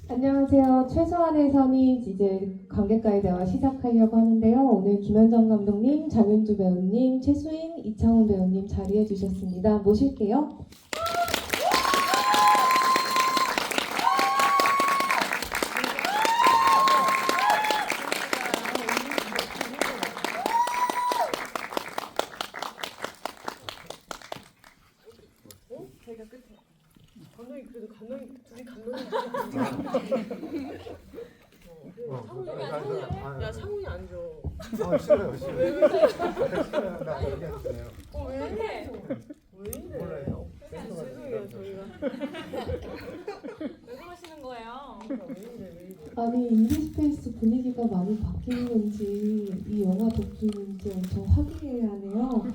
안녕하세요. 최소한의 선이 이제 관객과의 대화 시작하려고 하는데요. 오늘 김현정 감독님, 장윤주 배우님, 최수인, 이창훈 배우님 자리해 주셨습니다. 모실게요. 저희가 끝에 감독이 그래도 감독이 둘이 감독이 야 상훈이 안 줘. 싫어요, 싫어요. 왜 나 얘기해주세요. 왜 이래? 몰라요. 죄송해요 저희가. 왜 그러시는 거예요? 왜 이래? 아니, 인디스페이스 분위기가 많이 바뀐 건지 이 영화 덕분인지 엄청 화기애애하네요.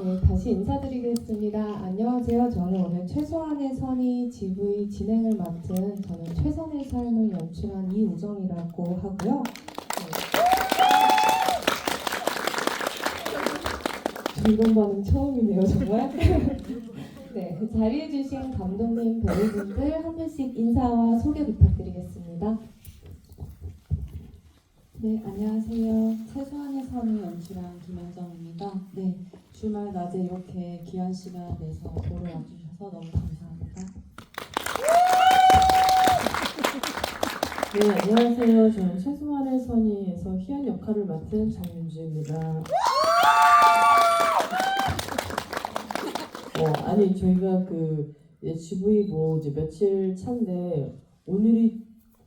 네, 다시 인사드리겠습니다. 안녕하세요. 저는 오늘 최소한의 선이 GV 진행을 맡은 저는 최선의 삶을 연출한 이우정이라고 하고요. 이런 반응 처음이네요, 정말. 네, 그 자리해 주신 감독님, 배우분들 한 분씩 인사와 소개 부탁드리겠습니다. 네, 안녕하세요. 최소한의 선을 연출한 김현정입니다. 네, 주말 낮에 이렇게 귀한 시간 내서 보러 와주셔서 너무 감사합니다. 네, 안녕하세요. 저는 최소한의 선의에서 희연 역할을 맡은 장윤주입니다. 아니 저희가 이제 GV 이제 며칠 차인데 오늘이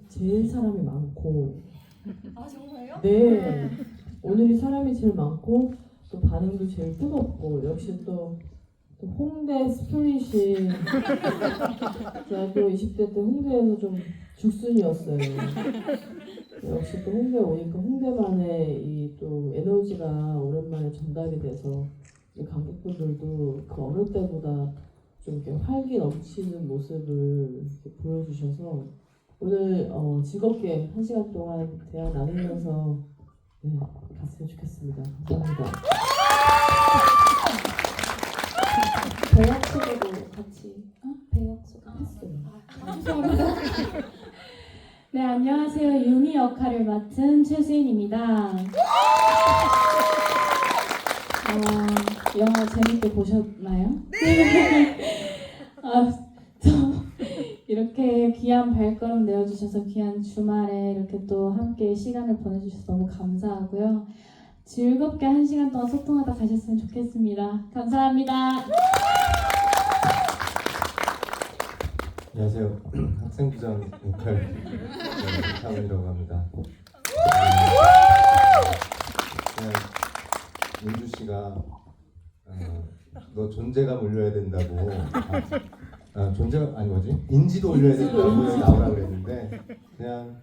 제일 사람이 많고, 아 정말요? 네, 오늘이 사람이 제일 많고 또 반응도 제일 뜨겁고 역시 또 홍대 스프릿이 제가 또 20대 때 홍대에서 좀 죽순이었어요. 역시 또 홍대 오니까 홍대만의 이 또 에너지가 오랜만에 전달이 돼서 이 관객분들도 그 어느 때보다 좀 이렇게 활기 넘치는 모습을 이렇게 보여주셔서 오늘 즐겁게 1시간 동안 대화 나누면서 갔으면 좋겠습니다. 감사합니다. 배역 소개도 같이 배역 소개 했어요. 죄송합니다. 네, 안녕하세요. 유미 역할을 맡은 최수인입니다. 영화 재밌게 보셨나요? 네. 이렇게 귀한 발걸음 내어주셔서 귀한 주말에 이렇게 또 함께 시간을 보내주셔서 너무 감사하고요. 즐겁게 1시간 동안 소통하다 가셨으면 좋겠습니다. 감사합니다. 안녕하세요. 학생부장 역할 이창훈이라고 합니다. 그냥 윤주 씨가 너 존재감 올려야 된다고 존재감 아니 뭐지? 인지도 올려야 된다고 나오라 그랬는데 그냥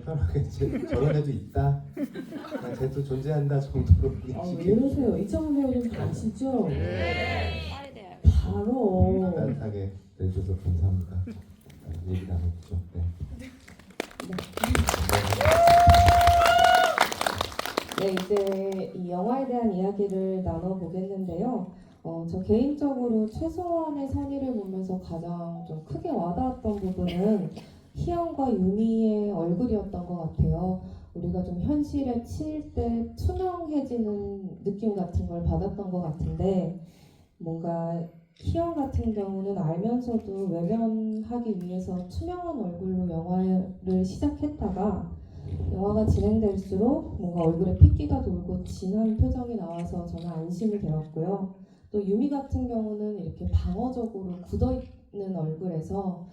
편하게 저런 애도 있다. 그냥 쟤도 존재한다 정도로 왜 인식해 이러세요? 이창훈 배우님 다 아시죠? 빠르대요. 바로 따뜻하게 내줘서 감사합니다. 얘기 나눴죠. 네. 네, 이제 이 영화에 대한 이야기를 나눠보겠는데요. 저 개인적으로 최소한의 선의를 보면서 가장 좀 크게 와닿았던 부분은 희연과 유미의 얼굴이었던 것 같아요. 우리가 좀 현실에 치일 때 투명해지는 느낌 같은 걸 받았던 것 같은데 뭔가 희연 같은 경우는 알면서도 외면하기 위해서 투명한 얼굴로 영화를 시작했다가 영화가 진행될수록 뭔가 얼굴에 핏기가 돌고 진한 표정이 나와서 저는 안심이 되었고요. 또 유미 같은 경우는 이렇게 방어적으로 굳어있는 얼굴에서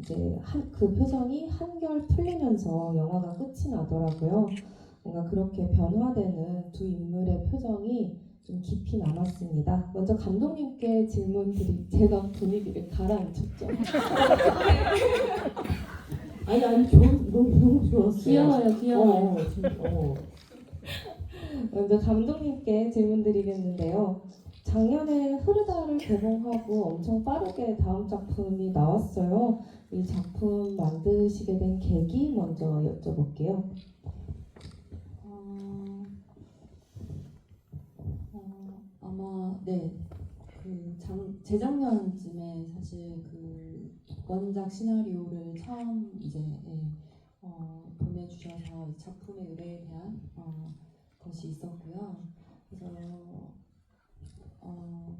이제 그 표정이 한결 풀리면서 영화가 끝이 나더라고요. 뭔가 그렇게 변화되는 두 인물의 표정이 좀 깊이 남았습니다. 먼저 감독님께 제가 분위기를 가라앉혔죠. 아니 너무 좋았어요. 귀여워요. 먼저 감독님께 질문 드리겠는데요. 작년에 흐르다를 개봉하고 엄청 빠르게 다음 작품이 나왔어요. 이 작품 만드시게 된 계기 먼저 여쭤볼게요. 아마 네, 재작년쯤에 사실 원작 시나리오를 처음 이제 보내주셔서 이 작품의 의뢰에 대한 것이 있었고요. 그래서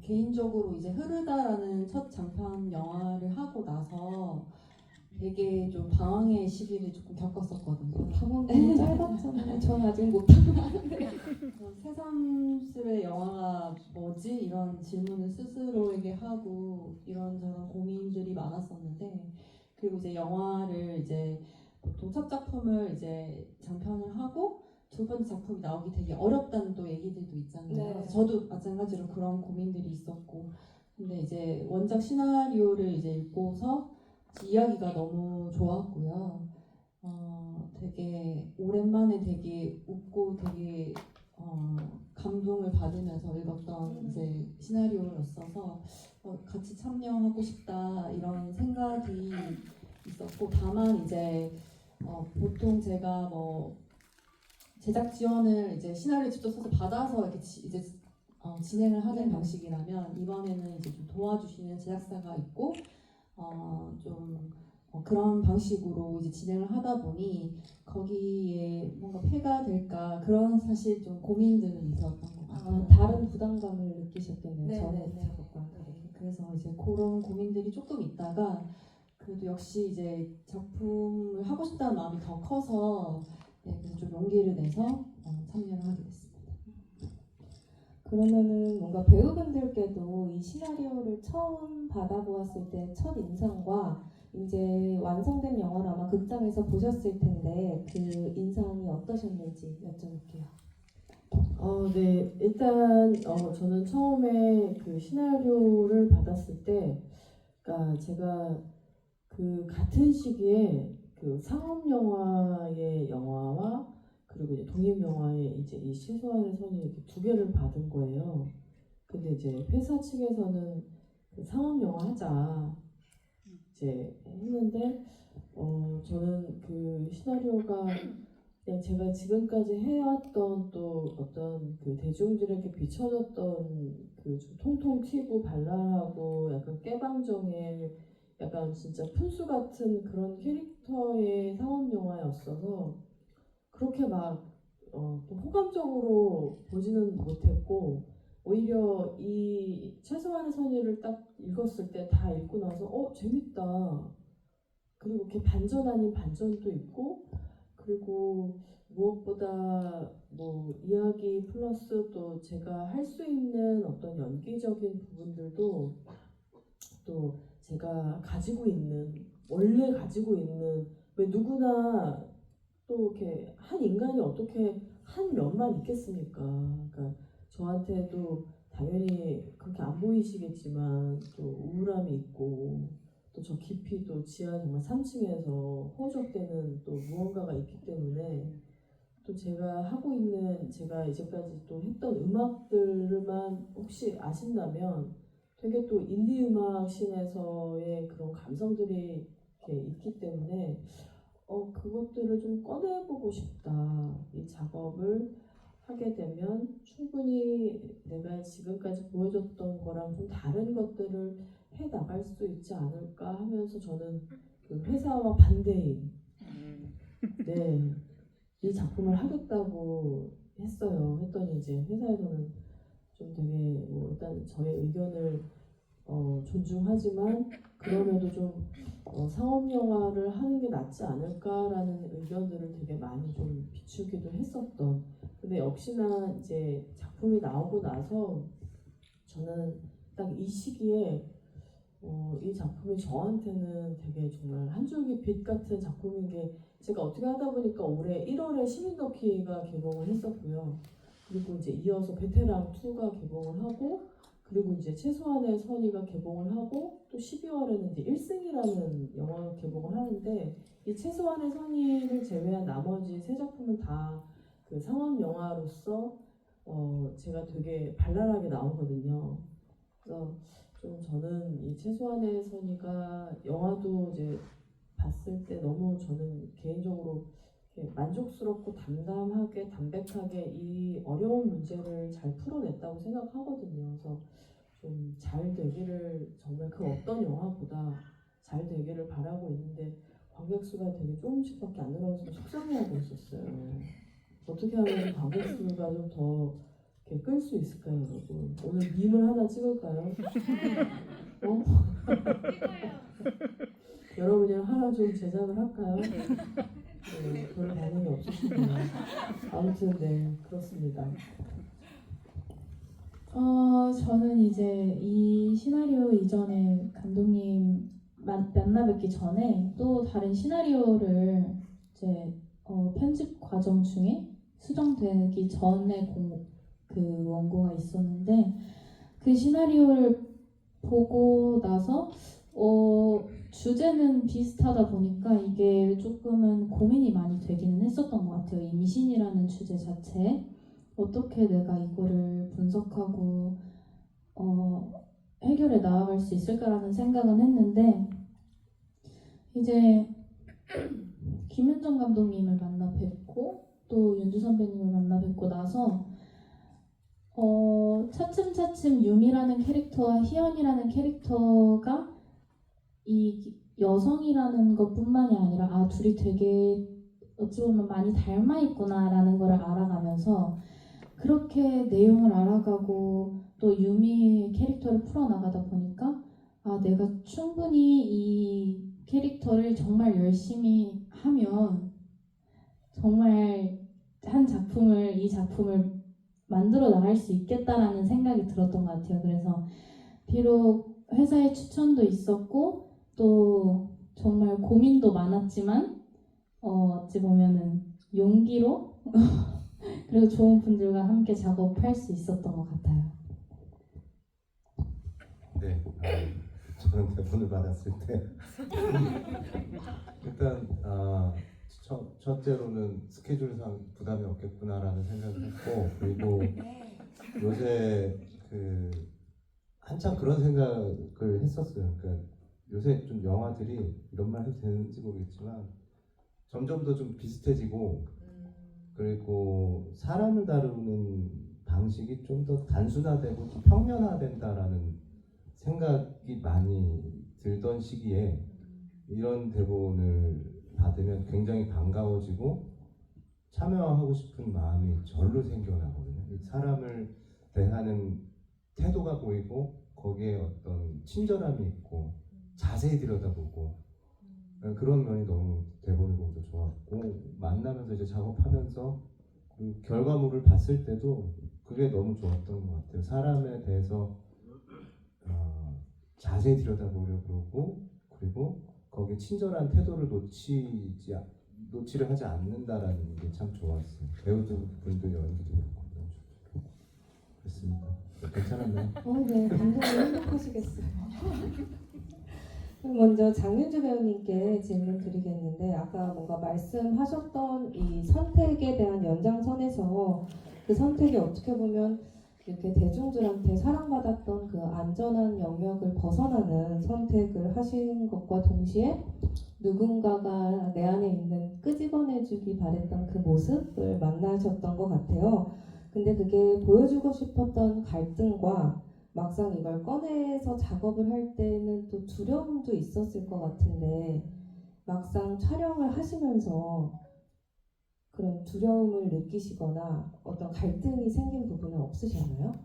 개인적으로 이제 흐르다라는 첫 장편 영화를 하고 나서 되게 좀 방황의 시기를 조금 겪었었거든요. 방금 너무 짧았잖아요. 전 아직 못하는데. 새삼스레 영화가 뭐지? 이런 질문을 스스로에게 하고 이런저런 고민들이 많았었는데, 그리고 이제 영화를 이제 보통 첫 작품을 이제 장편을 하고 두 번째 작품이 나오기 되게 어렵다는 또 얘기들도 있잖아요. 네. 그래서 저도 마찬가지로 그런 고민들이 있었고, 근데 이제 원작 시나리오를 이제 읽고서 이야기가 너무 좋았고요. 되게 오랜만에 되게 웃고 되게 감동을 받으면서 읽었던 이제 시나리오였어서 같이 참여하고 싶다 이런 생각이 있었고, 다만 이제 보통 제가 뭐 제작 지원을 이제 시나리오 직접 써서 받아서 이렇게 이제 진행을 하는 방식이라면, 이번에는 이제 좀 도와주시는 제작사가 있고 좀 그런 방식으로 이제 진행을 하다 보니 거기에 뭔가 폐가 될까 그런 사실 좀 고민들은 있었던 것 같아요. 다른 부담감을 느끼셨겠네요. 네, 전에 네. 작업과 다르게. 그래서 이제 그런 고민들이 조금 있다가, 그래도 역시 이제 작품을 하고 싶다는 마음이 더 커서 그래서 좀 용기를 내서 참여를 하게 됐습니다. 그러면은 뭔가 배우분들께도 이 시나리오를 처음 받아보았을 때 첫 인상과 이제 완성된 영화를 아마 극장에서 보셨을 텐데 그 인상이 어떠셨는지 여쭤볼게요. 네. 일단 저는 처음에 그 시나리오를 받았을 때, 그러니까 제가 그 같은 시기에 그 상업 영화의 영화와 그리고 이제 독립 영화의 이제 이 최소한의 선이 이렇게 두 개를 받은 거예요. 근데 이제 회사 측에서는 그 상업 영화 하자 이제 했는데, 저는 그 시나리오가 그냥 제가 지금까지 해왔던 또 어떤 그 대중들에게 비춰졌던 그 좀 통통 튀고 발랄하고 약간 깨방정의 약간 진짜 푼수 같은 그런 캐릭터의 상업 영화였어서 그렇게 막 좀 호감적으로 보지는 못했고, 오히려 이 최소한의 선의를 딱 읽었을 때 다 읽고 나서 재밌다. 그리고 이렇게 반전 아닌 반전도 있고, 그리고 무엇보다 뭐 이야기 플러스 또 제가 할 수 있는 어떤 연기적인 부분들도 또 제가 원래 가지고 있는, 왜 누구나 또 이렇게 한 인간이 어떻게 한 면만 있겠습니까? 그러니까 저한테도 당연히 그렇게 안 보이시겠지만 또 우울함이 있고, 또 저 깊이 또 지하 정말 3층에서 허우적대는 또 무언가가 있기 때문에, 또 제가 하고 있는, 제가 이제까지 또 했던 음악들만 혹시 아신다면 되게 또 인디 음악 씬에서의 그런 감성들이 이렇게 있기 때문에 그것들을 좀 꺼내보고 싶다. 이 작업을 하게 되면 충분히 내가 지금까지 보여줬던 거랑 좀 다른 것들을 해 나갈 수 있지 않을까 하면서, 저는 그 회사와 반대인 이 작품을 하겠다고 했어요. 했더니 이제 회사에서는 좀 되게 뭐 일단 저의 의견을 존중하지만 그럼에도 좀 상업 영화를 하는 게 낫지 않을까라는 의견들을 되게 많이 좀 비추기도 했었던. 근데 역시나 이제 작품이 나오고 나서 저는 딱 이 시기에 이 작품이 저한테는 되게 정말 한 줄기 빛 같은 작품인 게, 제가 어떻게 하다 보니까 올해 1월에 시민더키가 개봉을 했었고요. 그리고 이제 이어서 베테랑 2가 개봉을 하고, 그리고 이제 최소한의 선의가 개봉을 하고, 또 12월에는 이제 1승이라는 영화가 개봉을 하는데, 이 최소한의 선의를 제외한 나머지 세 작품은 다 그 상업 영화로서 제가 되게 발랄하게 나오거든요. 그래서 좀 저는 이 최소한의 선의가 영화도 이제 봤을 때 너무 저는 개인적으로 이렇게 만족스럽고 담담하게 담백하게 이 어려운 문제를 잘 풀어냈다고 생각하거든요. 그래서 좀 잘 되기를 정말 그 어떤 영화보다 잘 되기를 바라고 있는데 관객 수가 되게 조금씩밖에 안 늘어나서 속상해하고 있었어요. 어떻게 하면 관객 수가 좀 더 이렇게 끌 수 있을까요, 여러분? 오늘 밈을 하나 찍을까요? 어? 여러분이랑 하나 좀 제작을 할까요? 네, 별 반응이 없으시네요. 아무튼 네, 그렇습니다. 저는 이제 이 시나리오 이전에 감독님 만나 뵙기 전에 또 다른 시나리오를 이제 편집 과정 중에 수정되기 전에 그 원고가 있었는데 그 시나리오를 보고 나서 주제는 비슷하다 보니까 이게 조금은 고민이 많이 되기는 했었던 것 같아요. 임신이라는 주제 자체에 어떻게 내가 이거를 분석하고 해결해 나아갈 수 있을까라는 생각은 했는데 이제 김윤정 감독님을 만나 뵙고 또 윤주 선배님을 만나 뵙고 나서 차츰차츰 유미라는 캐릭터와 희연이라는 캐릭터가 이 여성이라는 것뿐만이 아니라 둘이 되게 어찌 보면 많이 닮아 있구나라는 걸 알아가면서 그렇게 내용을 알아가고 또 유미의 캐릭터를 풀어나가다 보니까 내가 충분히 이 캐릭터를 정말 열심히 하면 정말 이 작품을 만들어 나갈 수 있겠다라는 생각이 들었던 것 같아요. 그래서 비록 회사의 추천도 있었고 또 정말 고민도 많았지만 어찌 보면은 용기로 그리고 좋은 분들과 함께 작업할 수 있었던 것 같아요. 네, 저는 대본을 받았을 때 일단 첫째로는 스케줄상 부담이 없겠구나라는 생각을 했고 그리고 요새 한참 그런 생각을 했었어요. 그러니까 요새 좀 영화들이 이런 말 해도 되는지 모르겠지만 점점 더 좀 비슷해지고 그리고 사람을 다루는 방식이 좀 더 단순화되고 좀 평면화된다라는 생각이 많이 들던 시기에 이런 대본을 받으면 굉장히 반가워지고 참여하고 싶은 마음이 절로 생겨나거든요. 이 사람을 대하는 태도가 보이고 거기에 어떤 친절함이 있고 자세히 들여다보고 그런 면이 너무 대본을 보면서 좋았고 만나면서 이제 작업하면서 그 결과물을 봤을 때도 그게 너무 좋았던 것 같아요. 사람에 대해서 자세히 들여다보려고 그러고 그리고 거기에 친절한 태도를 놓치려 하지 않는다라는 게 참 좋았어요. 배우분들 연기도 그렇고 그렇습니다. 괜찮았나요? 네, 감독님 행복하시겠어요. 그럼 먼저 장윤주 배우님께 질문 드리겠는데 아까 뭔가 말씀하셨던 이 선택에 대한 연장선에서 그 선택이 어떻게 보면 이렇게 대중들한테 사랑받았던 그 안전한 영역을 벗어나는 선택을 하신 것과 동시에 누군가가 내 안에 있는 끄집어내주기 바랬던 그 모습을 만나셨던 것 같아요. 근데 그게 보여주고 싶었던 갈등과 막상 이걸 꺼내서 작업을 할 때는 또 두려움도 있었을 것 같은데 막상 촬영을 하시면서 그런 두려움을 느끼시거나 어떤 갈등이 생긴 부분은 없으셨나요?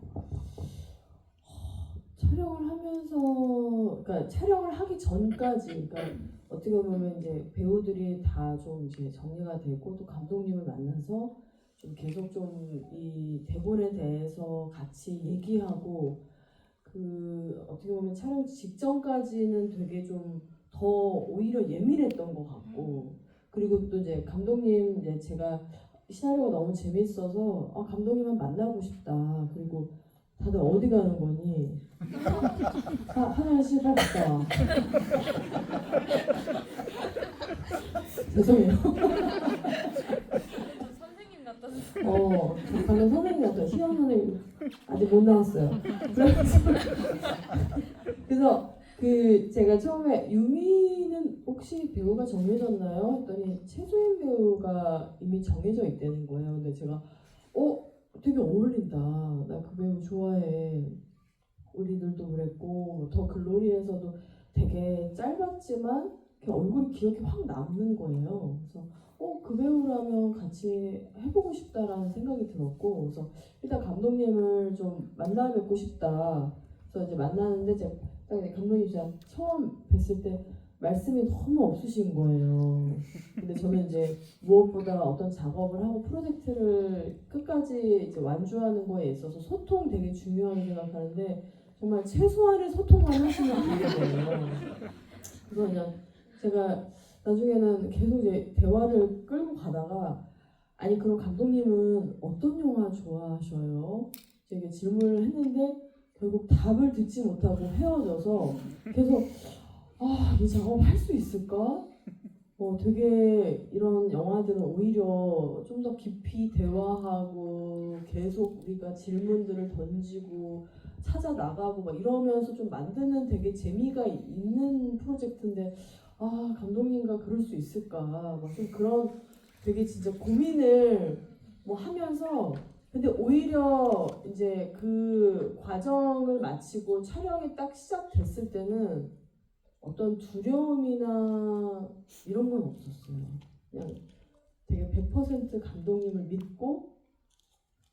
촬영을 하면서, 그러니까 촬영을 하기 전까지, 그러니까 어떻게 보면 이제 배우들이 다 좀 이제 정리가 되고 또 감독님을 만나서 좀 계속 좀 이 대본에 대해서 같이 얘기하고 어떻게 보면 촬영 직전까지는 되게 좀 더 오히려 예민했던 것 같고 그리고 또 이제 감독님 이제 제가 시나리오가 너무 재밌어서 감독님만 만나고 싶다. 그리고 다들 어디 가는 거니? 화장실 갔다. 죄송해요. 선생님 같았어요. 방금 선생님 같아요. 희연 선생님 아직 못 나왔어요. 그래서 제가 처음에 유미는 혹시 배우가 정해졌나요? 했더니 최소연 배우가 이미 정해져 있다는 거예요. 근데 제가 되게 어울린다. 나 그 배우 좋아해. 우리들도 그랬고 더 글로리에서도 되게 짧았지만 얼굴이 기억이 확 남는 거예요. 그래서 그 배우라면 같이 해보고 싶다라는 생각이 들었고, 그래서 일단 감독님을 좀 만나 뵙고 싶다. 그래서 이제 만나는데 제가 딱 감독님 제가 처음 뵀을 때 말씀이 너무 없으신 거예요. 근데 저는 이제 무엇보다 어떤 작업을 하고 프로젝트를 끝까지 이제 완주하는 거에 있어서 소통 되게 중요하게 생각하는데 정말 최소한의 소통만 하시는 분이거든요. 그래서 그냥 제가 나중에는 계속 이제 대화를 끌고 가다가 아니 그럼 감독님은 어떤 영화 좋아하셔요? 제가 질문을 했는데 결국 답을 듣지 못하고 헤어져서 계속 이 작업 할 수 있을까? 되게 이런 영화들은 오히려 좀 더 깊이 대화하고 계속 우리가 질문들을 던지고 찾아 나가고 막 이러면서 좀 만드는 되게 재미가 있는 프로젝트인데 감독님과 그럴 수 있을까? 막 좀 그런 되게 진짜 고민을 하면서 근데 오히려 이제 그 과정을 마치고 촬영이 딱 시작됐을 때는 어떤 두려움이나 이런 건 없었어요. 그냥 되게 100% 감독님을 믿고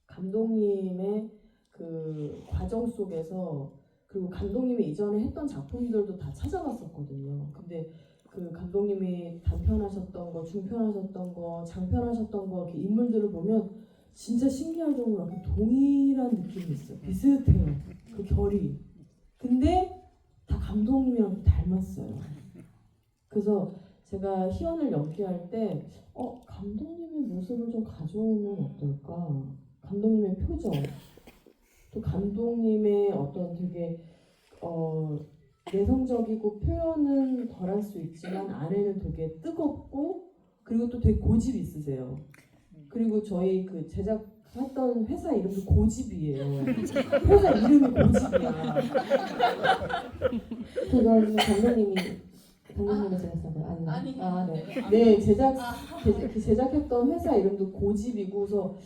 감독님의 그 과정 속에서 그리고 감독님이 이전에 했던 작품들도 다 찾아봤었거든요. 근데 그 감독님이 단편하셨던 거, 중편하셨던 거, 장편하셨던 거 이렇게 인물들을 보면 진짜 신기할 정도로 동일한 느낌이 있어요. 비슷해요. 그 결이. 근데 다 감독님이랑 닮았어요. 그래서 제가 희연을 연기할 때 감독님의 모습을 좀 가져오면 어떨까? 감독님의 표정, 또 감독님의 어떤 되게 내성적이고 표현은 덜할 수 있지만 안에는 되게 뜨겁고 그리고 또 되게 고집 있으세요. 그리고 저희 그 제작했던 회사 이름도 고집이에요. 회사 이름이 고집이야. 그건 감독님이 제작한 거예요? 아니. 네, 제작했던 회사 이름도 고집이고서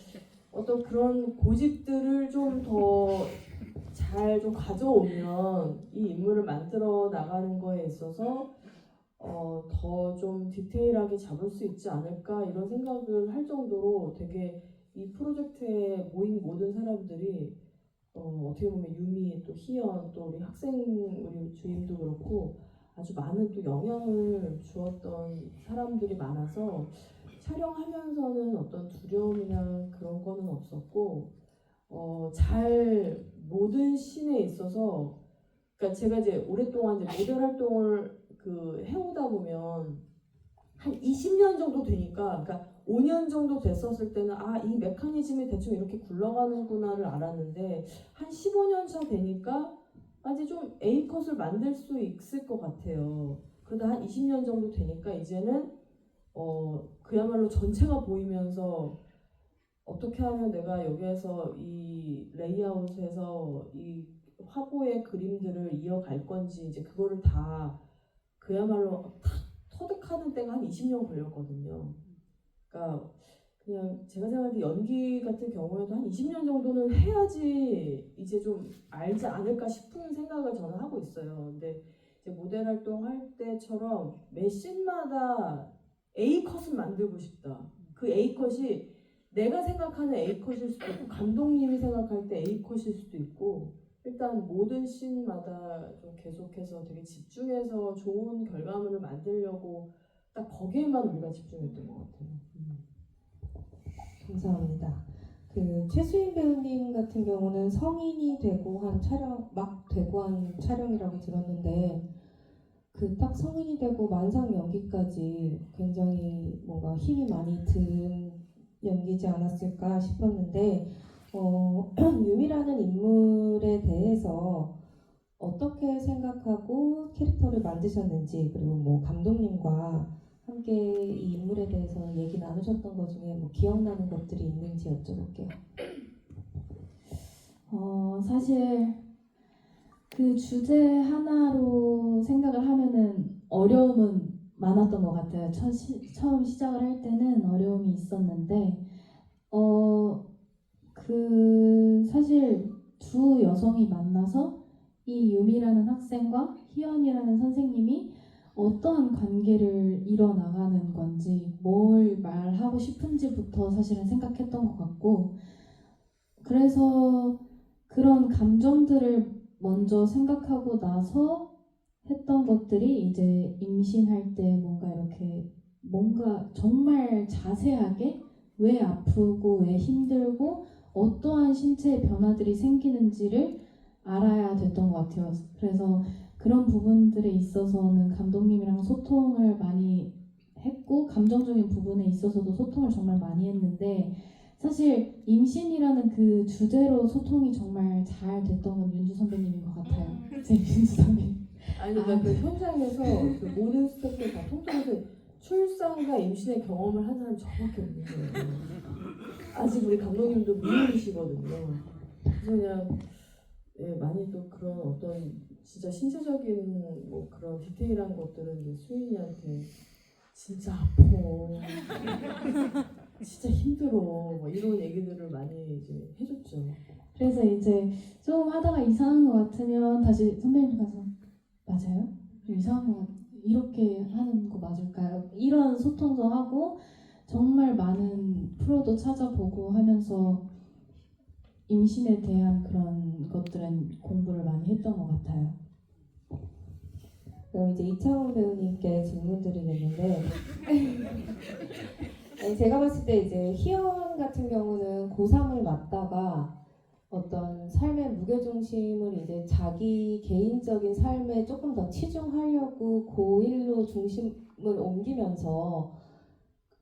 어떤 그런 고집들을 좀 더 잘 좀 가져오면 이 인물을 만들어 나가는 거에 있어서 더 좀 디테일하게 잡을 수 있지 않을까 이런 생각을 할 정도로 되게 이 프로젝트에 모인 모든 사람들이 어떻게 보면 유미 또 희연 또 우리 학생 우리 주임도 그렇고 아주 많은 또 영향을 주었던 사람들이 많아서 촬영하면서는 어떤 두려움이나 그런 거는 없었고 잘 모든 씬에 있어서 그러니까 제가 이제 오랫동안 이제 모델 활동을 해오다 보면 한 20년 정도 되니까 그러니까 5년 정도 됐었을 때는 이 메커니즘이 대충 이렇게 굴러가는구나를 알았는데 한 15년 차 되니까 이제 좀 A컷을 만들 수 있을 것 같아요. 그러다 한 20년 정도 되니까 이제는 그야말로 전체가 보이면서 어떻게 하면 내가 여기에서 이 레이아웃에서 이 화보의 그림들을 이어갈 건지 이제 그거를 다 그야말로 탁 터득하는 때가 한 20년 걸렸거든요. 그러니까 그냥 제가 생각할 때 연기 같은 경우에도 한 20년 정도는 해야지 이제 좀 알지 않을까 싶은 생각을 저는 하고 있어요. 근데 이제 모델 활동할 때처럼 매 씬마다 A컷은 만들고 싶다. 그 A컷이 내가 생각하는 A컷일 수도 있고 감독님이 생각할 때 A컷일 수도 있고 일단 모든 씬마다 좀 계속해서 되게 집중해서 좋은 결과물을 만들려고 딱 거기에만 우리가 집중했던 것 같아요. 감사합니다. 그 최수인 배우님 같은 경우는 성인이 되고 한 촬영이라고 들었는데 그 딱 성인이 되고 만상 연기까지 굉장히 뭔가 힘이 많이 든 연기지 않았을까 싶었는데 유미라는 인물에 대해서 어떻게 생각하고 캐릭터를 만드셨는지 그리고 뭐 감독님과 함께 이 인물에 대해서 얘기 나누셨던 것 중에 뭐 기억나는 것들이 있는지 여쭤볼게요. 사실 그 주제 하나로 생각을 하면은 어려움은 많았던 것 같아요. 처음 시작을 할 때는 어려움이 있었는데 사실 두 여성이 만나서 이 유미라는 학생과 희연이라는 선생님이 어떠한 관계를 이뤄나가는 건지 뭘 말하고 싶은지부터 사실은 생각했던 것 같고 그래서 그런 감정들을 먼저 생각하고 나서 했던 것들이 이제 임신할 때 뭔가 정말 자세하게 왜 아프고 왜 힘들고 어떠한 신체의 변화들이 생기는지를 알아야 됐던 것 같아요. 그래서 그런 부분들에 있어서는 감독님이랑 소통을 많이 했고 감정적인 부분에 있어서도 소통을 정말 많이 했는데 사실 임신이라는 그 주제로 소통이 정말 잘 됐던 건 윤주 선배님인 것 같아요. 제 윤주 선배님. 아니 그러니까 그 현장에서 그 모든 스태프들 다 통틀어서 출산과 임신의 경험을 한 사람 저밖에 없는 거예요. 아직 우리 감독님도 미혼이시거든요. 그래서 그냥 많이 또 그런 어떤 진짜 신체적인 뭐 그런 디테일한 것들은 이제 수인이한테 진짜 아파, 진짜 힘들어, 뭐 이런 얘기들을 많이 이제 해줬죠. 그래서 이제 좀 하다가 이상한 것 같으면 다시 선배님 가서 맞아요? 좀 이상한 것 이렇게 하는 거 맞을까요? 이런 소통도 하고 정말 많은 프로도 찾아보고 하면서 임신에 대한 그런 것들은 공부를 많이 했던 것 같아요. 그럼 이제 이창훈 배우님께 질문 드리겠는데 아니, 제가 봤을 때 이제 희연 같은 경우는 고3을 맞다가 어떤 삶의 무게중심을 이제 자기 개인적인 삶에 조금 더 치중하려고 고1로 중심을 옮기면서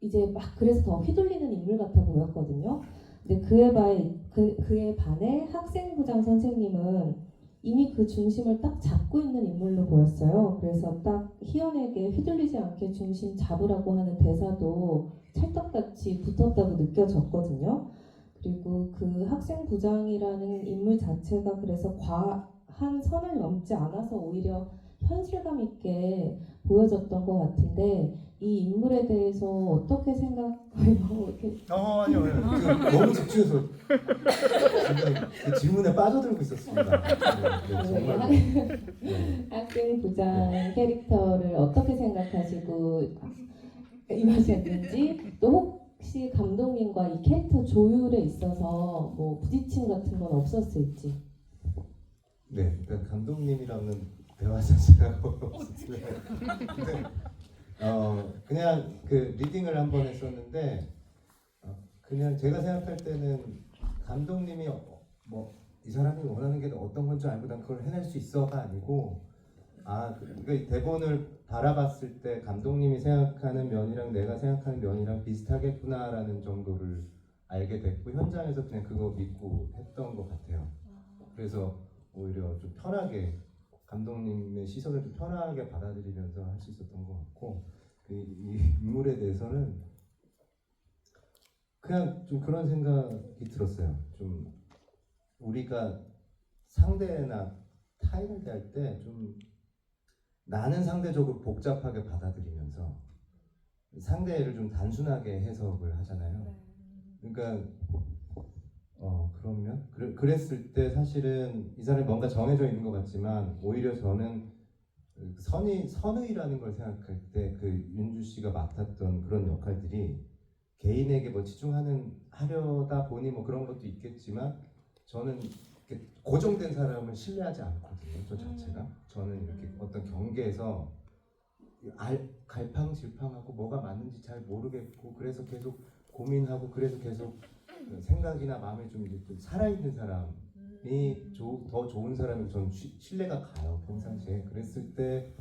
이제 막 그래서 더 휘둘리는 인물 같아 보였거든요. 근데 그에 반해 학생부장 선생님은 이미 그 중심을 딱 잡고 있는 인물로 보였어요. 그래서 딱 희연에게 휘둘리지 않게 중심 잡으라고 하는 대사도 찰떡같이 붙었다고 느껴졌거든요. 그리고 그 학생부장이라는 인물 자체가 그래서 과한 선을 넘지 않아서 오히려 현실감 있게 보여졌던 것 같은데 이 인물에 대해서 어떻게 생각해요? 이렇게 아니요. 지금 너무 집중해서 지금 그 질문에 빠져들고 있었습니다. 정말. 네. 학생부장 캐릭터를 어떻게 생각하시고 임하셨는지 또 혹시 감독님과 이 캐릭터 조율에 있어서 뭐 부딪힘 같은 건 없었을지. 네, 일단 감독님이랑은 대화 자체가 없었어요. 근데 그냥 그 리딩을 한번 했었는데 그냥 제가 생각할 때는 감독님이 뭐 이 사람이 원하는 게 어떤 건 줄 알고 난 그걸 해낼 수 있어가 아니고 그 대본을 바라봤을 때 감독님이 생각하는 면이랑 내가 생각하는 면이랑 비슷하겠구나라는 정도를 알게 됐고 현장에서 그냥 그거 믿고 했던 것 같아요. 그래서 오히려 좀 편하게 감독님의 시선을 좀 편하게 받아들이면서 할 수 있었던 것 같고 이 인물에 대해서는 그냥 좀 그런 생각이 들었어요. 좀 우리가 상대나 타인을 대할 때 좀 나는 상대적으로 복잡하게 받아들이면서 상대를 좀 단순하게 해석을 하잖아요. 그러니까 그러면 그랬을 때 사실은 이 사람이 뭔가 정해져 있는 것 같지만 오히려 저는 선의라는 걸 생각할 때 그 윤주 씨가 맡았던 그런 역할들이 개인에게 뭐 하려다 보니 뭐 그런 것도 있겠지만 저는 이렇게 고정된 사람을 신뢰하지 않거든요. 저 자체가 저는 이렇게 어떤 경계에서 갈팡질팡하고 뭐가 맞는지 잘 모르겠고 그래서 계속 고민하고 그래서 계속 생각이나 마음이 좀 살아있는 사람이 더 좋은 사람이 저는 신뢰가 가요. 평상시에 그랬을 때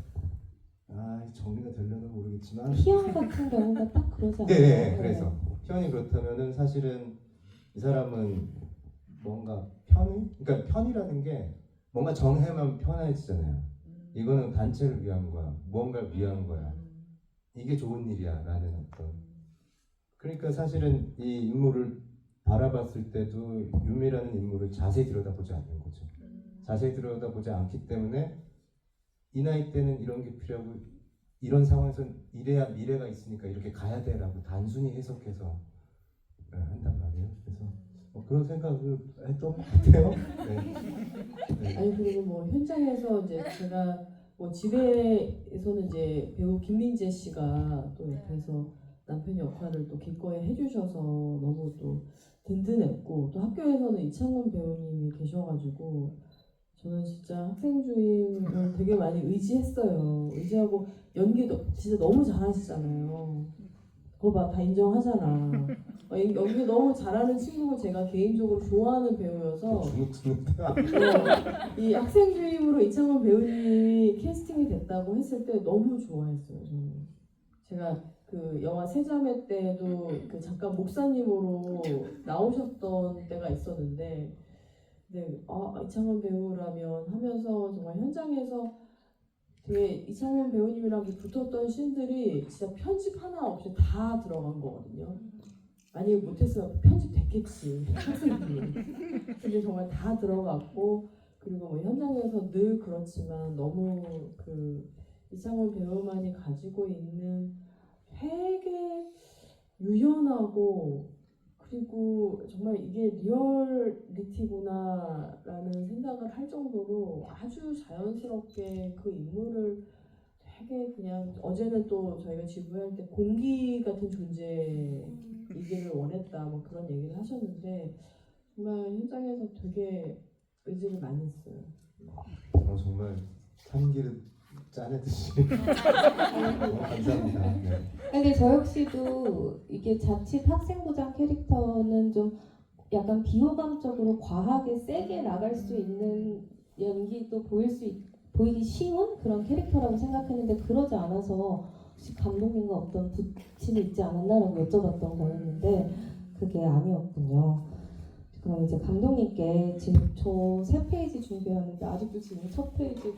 정리가 되려나 모르겠지만 희연 같은 경우가 딱 그러지 않아요? 네, 그래서 희연이 그렇다면은 사실은 이 사람은 뭔가 그러니까 편이라는 게 뭔가 정해만 편해지잖아요. 이거는 단체를 위한 거야, 무언가를 위한 거야. 이게 좋은 일이야라는 어떤. 그러니까 사실은 이 인물을 바라봤을 때도 유미라는 인물을 자세히 들여다보지 않는 거죠. 자세히 들여다보지 않기 때문에 이 나이 때는 이런 게 필요하고 이런 상황에서는 이래야 미래가 있으니까 이렇게 가야 돼라고 단순히 해석해서 한단 말이에요. 그래서 그런 생각을 했던 것 같아요. 네. 아니 그리고 뭐 현장에서 이제 제가 뭐 집에서는 이제 배우 김민재 씨가 또 옆에서 남편 역할을 또 기꺼이 해주셔서 너무 또 든든했고, 또 학교에서는 이창훈 배우님이 계셔가지고 저는 진짜 학생 주임을 되게 많이 의지했어요. 의지하고 연기도 진짜 너무 잘하시잖아요. 그거 봐, 다 인정하잖아. 연기 너무 잘하는 친구고 제가 개인적으로 좋아하는 배우여서 주눅 드는다. 이 학생 주임으로 이창훈 배우님이 캐스팅이 됐다고 했을 때 너무 좋아했어요. 저는 제가 그 영화 세자매 때도 그 잠깐 목사님으로 나오셨던 때가 있었는데, 네, 이창훈 배우라면 하면서 정말 현장에서 되게 이창훈 배우님이랑 붙었던 씬들이 진짜 편집 하나 없이 다 들어간 거거든요. 아니 못했으면 편집됐겠지 학생들이. 근데 정말 다 들어갔고, 그리고 뭐 현장에서 늘 그렇지만 너무 그 이창훈 배우만이 가지고 있는 되게 유연하고, 그리고 정말 이게 리얼리티구나라는 생각을 할 정도로 아주 자연스럽게 그 인물을 되게 그냥, 어제는 또 저희가 지부할 때 공기 같은 존재이기를 원했다 뭐 그런 얘기를 하셨는데, 정말 현장에서 되게 의지를 많이 했어요. 정말 참기름 짜내듯이 너무 감사합니다. 네. 근데 저 역시도 이게 자칫 학생부장 캐릭터는 좀 약간 비호감적으로 과하게 세게 나갈 수 있는 연기도 보이기 쉬운 그런 캐릭터라고 생각했는데, 그러지 않아서 혹시 감독님과 어떤 부침이 있지 않았나라고 여쭤봤던 거였는데 그게 아니었군요. 그럼 이제 감독님께 지금 저 3페이지 준비하는데 아직도 지금 첫 페이지고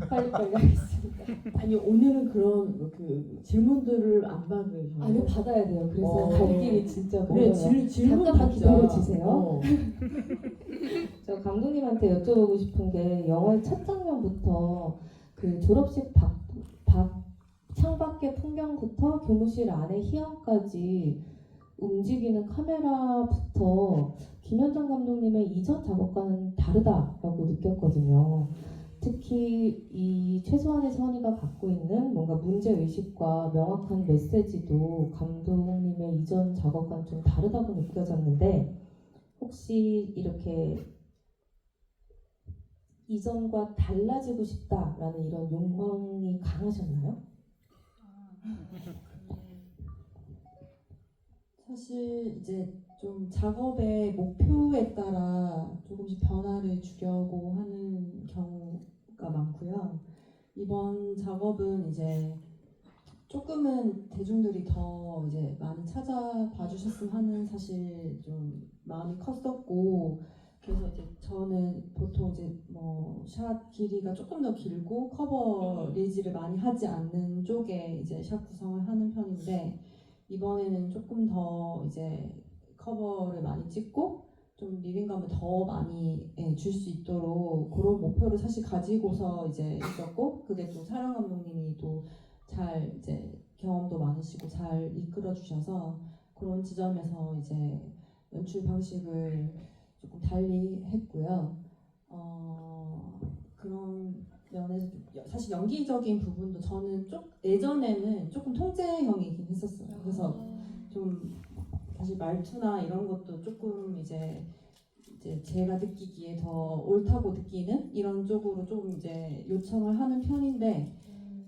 빨리빨리 하겠습니다. 아니 오늘은 그런 그 질문들을 안 받으셔요. 아니요, 받아야 돼요. 그래서 갈 길이 진짜 그래, 멀어요. 질문 잠깐만 받자. 기다려주세요. 저 감독님한테 여쭤보고 싶은 게, 영화의 첫 장면부터 그 졸업식 창밖의 풍경부터 교무실 안의 희영까지 움직이는 카메라부터 김현정 감독님의 이전 작업과는 다르다라고 느꼈거든요. 특히 이 최소한의 선의가 갖고 있는 뭔가 문제의식과 명확한 메시지도 감독님의 이전 작업과는 좀 다르다고 느껴졌는데, 혹시 이렇게 이전과 달라지고 싶다라는 이런 욕망이 강하셨나요? 사실 이제 좀 작업의 목표에 따라 조금씩 변화를 주려고 하는 경우가 많고요. 이번 작업은 이제 조금은 대중들이 더 이제 많이 찾아봐 주셨으면 하는 사실 좀 마음이 컸었고, 그래서 이제 저는 보통 이제 뭐 샷 길이가 조금 더 길고 커버리지를 많이 하지 않는 쪽에 이제 샷 구성을 하는 편인데, 이번에는 조금 더 이제 커버를 많이 찍고 좀 리빙감을 더 많이 줄 수 있도록 그런 목표를 사실 가지고서 이제 있었고, 그게 또 촬영 감독님이 또 잘 이제 경험도 많으시고 잘 이끌어 주셔서 그런 지점에서 이제 연출 방식을 조금 달리 했고요. 그런 면에서 사실 연기적인 부분도 저는 예전에는 조금 통제형이긴 했었어요. 그래서 좀 사실 말투나 이런 것도 조금 이제 제가 느끼기에 더 옳다고 느끼는 이런 쪽으로 좀 이제 요청을 하는 편인데,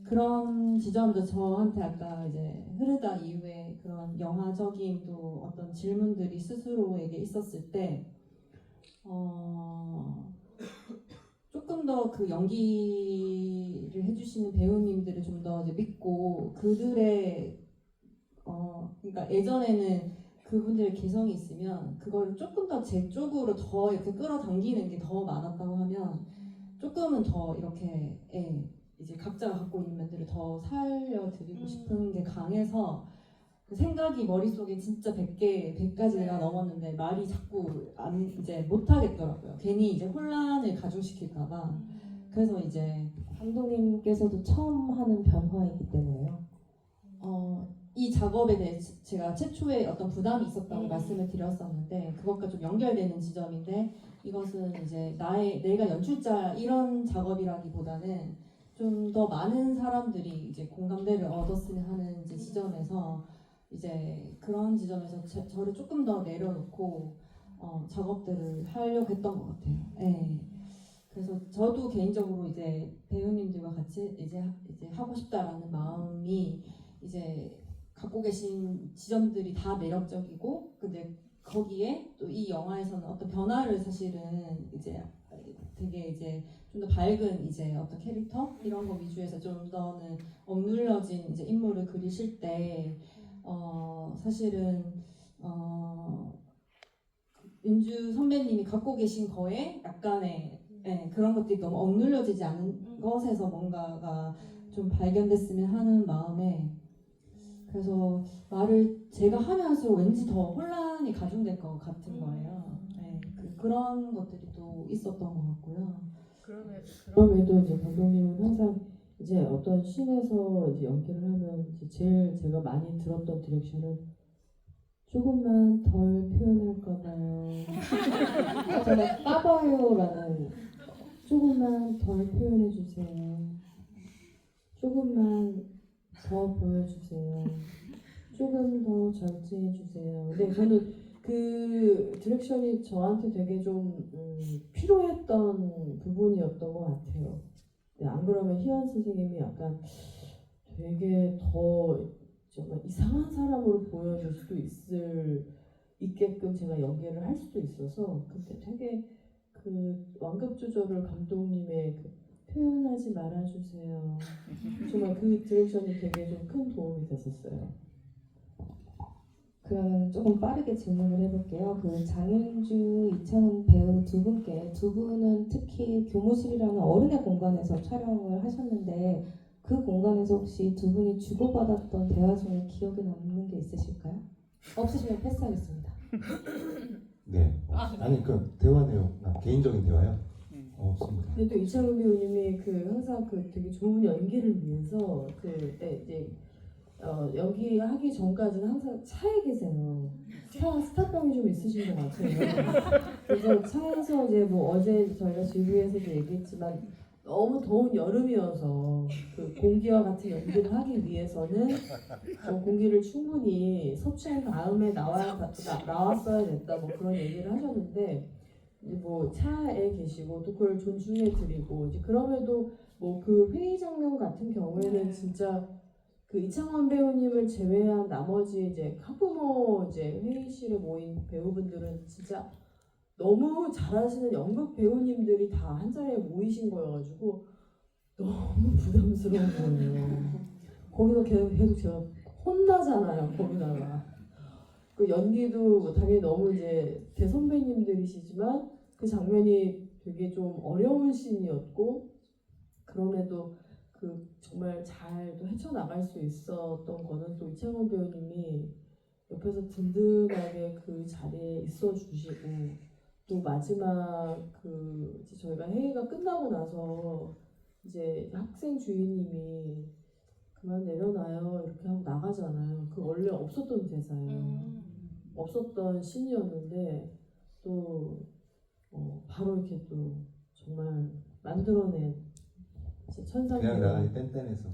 그런 지점도 저한테 아까 이제 흐르다 이후에 그런 영화적인 또 어떤 질문들이 스스로에게 있었을 때 조금 더 그 연기를 해주시는 배우님들을 좀 더 이제 믿고 그들의 그러니까 예전에는 그분들의 개성이 있으면 그거를 조금 더 제 쪽으로 더 이렇게 끌어당기는 게 더 많았다고 하면, 조금은 더 이렇게 이제 각자가 갖고 있는 면들을 더 살려드리고 싶은 게 강해서 그 생각이 머릿속에 진짜 100가지가 넘었는데 말이 자꾸 이제 못하겠더라고요. 괜히 이제 혼란을 가중시킬까봐. 그래서 이제 감독님께서도 처음 하는 변화이기 때문에요. 이 작업에 대해 제가 최초에 어떤 부담이 있었다고 말씀을 드렸었는데 그것과 좀 연결되는 지점인데 이것은 이제 내가 연출자 이런 작업이라기보다는 좀 더 많은 사람들이 이제 공감대를 얻었으면 하는 이제 지점에서 이제 그런 지점에서 저를 조금 더 내려놓고 작업들을 하려고 했던 것 같아요. 네. 그래서 저도 개인적으로 이제 배우님들과 같이 이제 하고 싶다라는 마음이 이제 갖고 계신 지점들이 다 매력적이고 근데 거기에 또 이 영화에서는 어떤 변화를 사실은 이제 되게 이제 좀 더 밝은 이제 어떤 캐릭터 이런 거 위주에서 좀 더는 억눌려진 이제 인물을 그리실 때 사실은 윤주 선배님이 갖고 계신 거에 약간의 그런 것들이 너무 억눌려지지 않은 것에서 뭔가가 좀 발견됐으면 하는 마음에 그래서 말을 제가 하면서 왠지 더 혼란이 가중될 것 같은 거예요. 그런 것들이 또 있었던 것 같고요. 그럼에도 이제 감독님은 항상 이제 어떤 씬에서 이제 연기를 하면 이제 제일 제가 많이 들었던 디렉션은 조금만 덜 표현할까봐요. 저는 까봐요라는 조금만 덜 표현해주세요. 조금만 더 보여주세요. 조금 더 절제해주세요. 근데 저는 그 디렉션이 저한테 되게 좀 필요했던 부분이었던 것 같아요. 안 그러면 희연 선생님이 약간 되게 더 정말 이상한 사람으로 보여줄 수도 있게끔 제가 연기를 할 수도 있어서 근데 되게 그 완급 조절을 감독님의 그 표현하지 말아주세요. 정말 그 디렉션이 되게 좀 큰 도움이 됐었어요. 그러면 조금 빠르게 질문을 해볼게요. 그 장윤주, 이창훈 배우 두 분은 특히 교무실이라는 어른의 공간에서 촬영을 하셨는데 그 공간에서 혹시 두 분이 주고받았던 대화 중에 기억에 남는 게 있으실까요? 없으시면 패스하겠습니다. 네. 아니 그 대화 내용, 개인적인 대화요? 없습니다. 근데 또 이창훈 배우님이 그 항상 그 되게 좋은 연기를 위해서 이제 연기하기 전까지는 항상 차에 계세요. 스타병이 좀 있으신 것 같아요. 그래서 차에서 이제 뭐 어제 저희가 GV에서도 얘기했지만 너무 더운 여름이어서 그 공기와 같은 연기를 하기 위해서는 좀 공기를 충분히 섭취한 다음에 나왔어야 됐다 뭐 그런 얘기를 하셨는데 이제 뭐 차에 계시고 또 그걸 존중해 드리고 이제 그럼에도 뭐 그 회의 장면 같은 경우에는 진짜 그 이창원 배우님을 제외한 나머지 이제 학부모 이제 회의실에 모인 배우분들은 진짜 너무 잘하시는 연극 배우님들이 다 한 자리에 모이신 거여가지고 너무 부담스러운 거예요. 거기서 계속 제가 혼나잖아요. 거기다가 그 연기도 당연히 너무 이제 대선배님들이시지만 그 장면이 되게 좀 어려운 씬이었고 그럼에도 그 정말 잘 또 헤쳐나갈 수 있었던 거는 또 이창원 배우님이 옆에서 든든하게 그 자리에 있어 주시고 또 마지막 그 이제 저희가 회의가 끝나고 나서 이제 학생 주인님이 그만 내려놔요 이렇게 하고 나가잖아요. 그 원래 없었던 대사예요. 없었던 씬이었는데 또 바로 이렇게 또 정말 만들어낸 천상 그냥 배우. 나가니 뗀뗀해서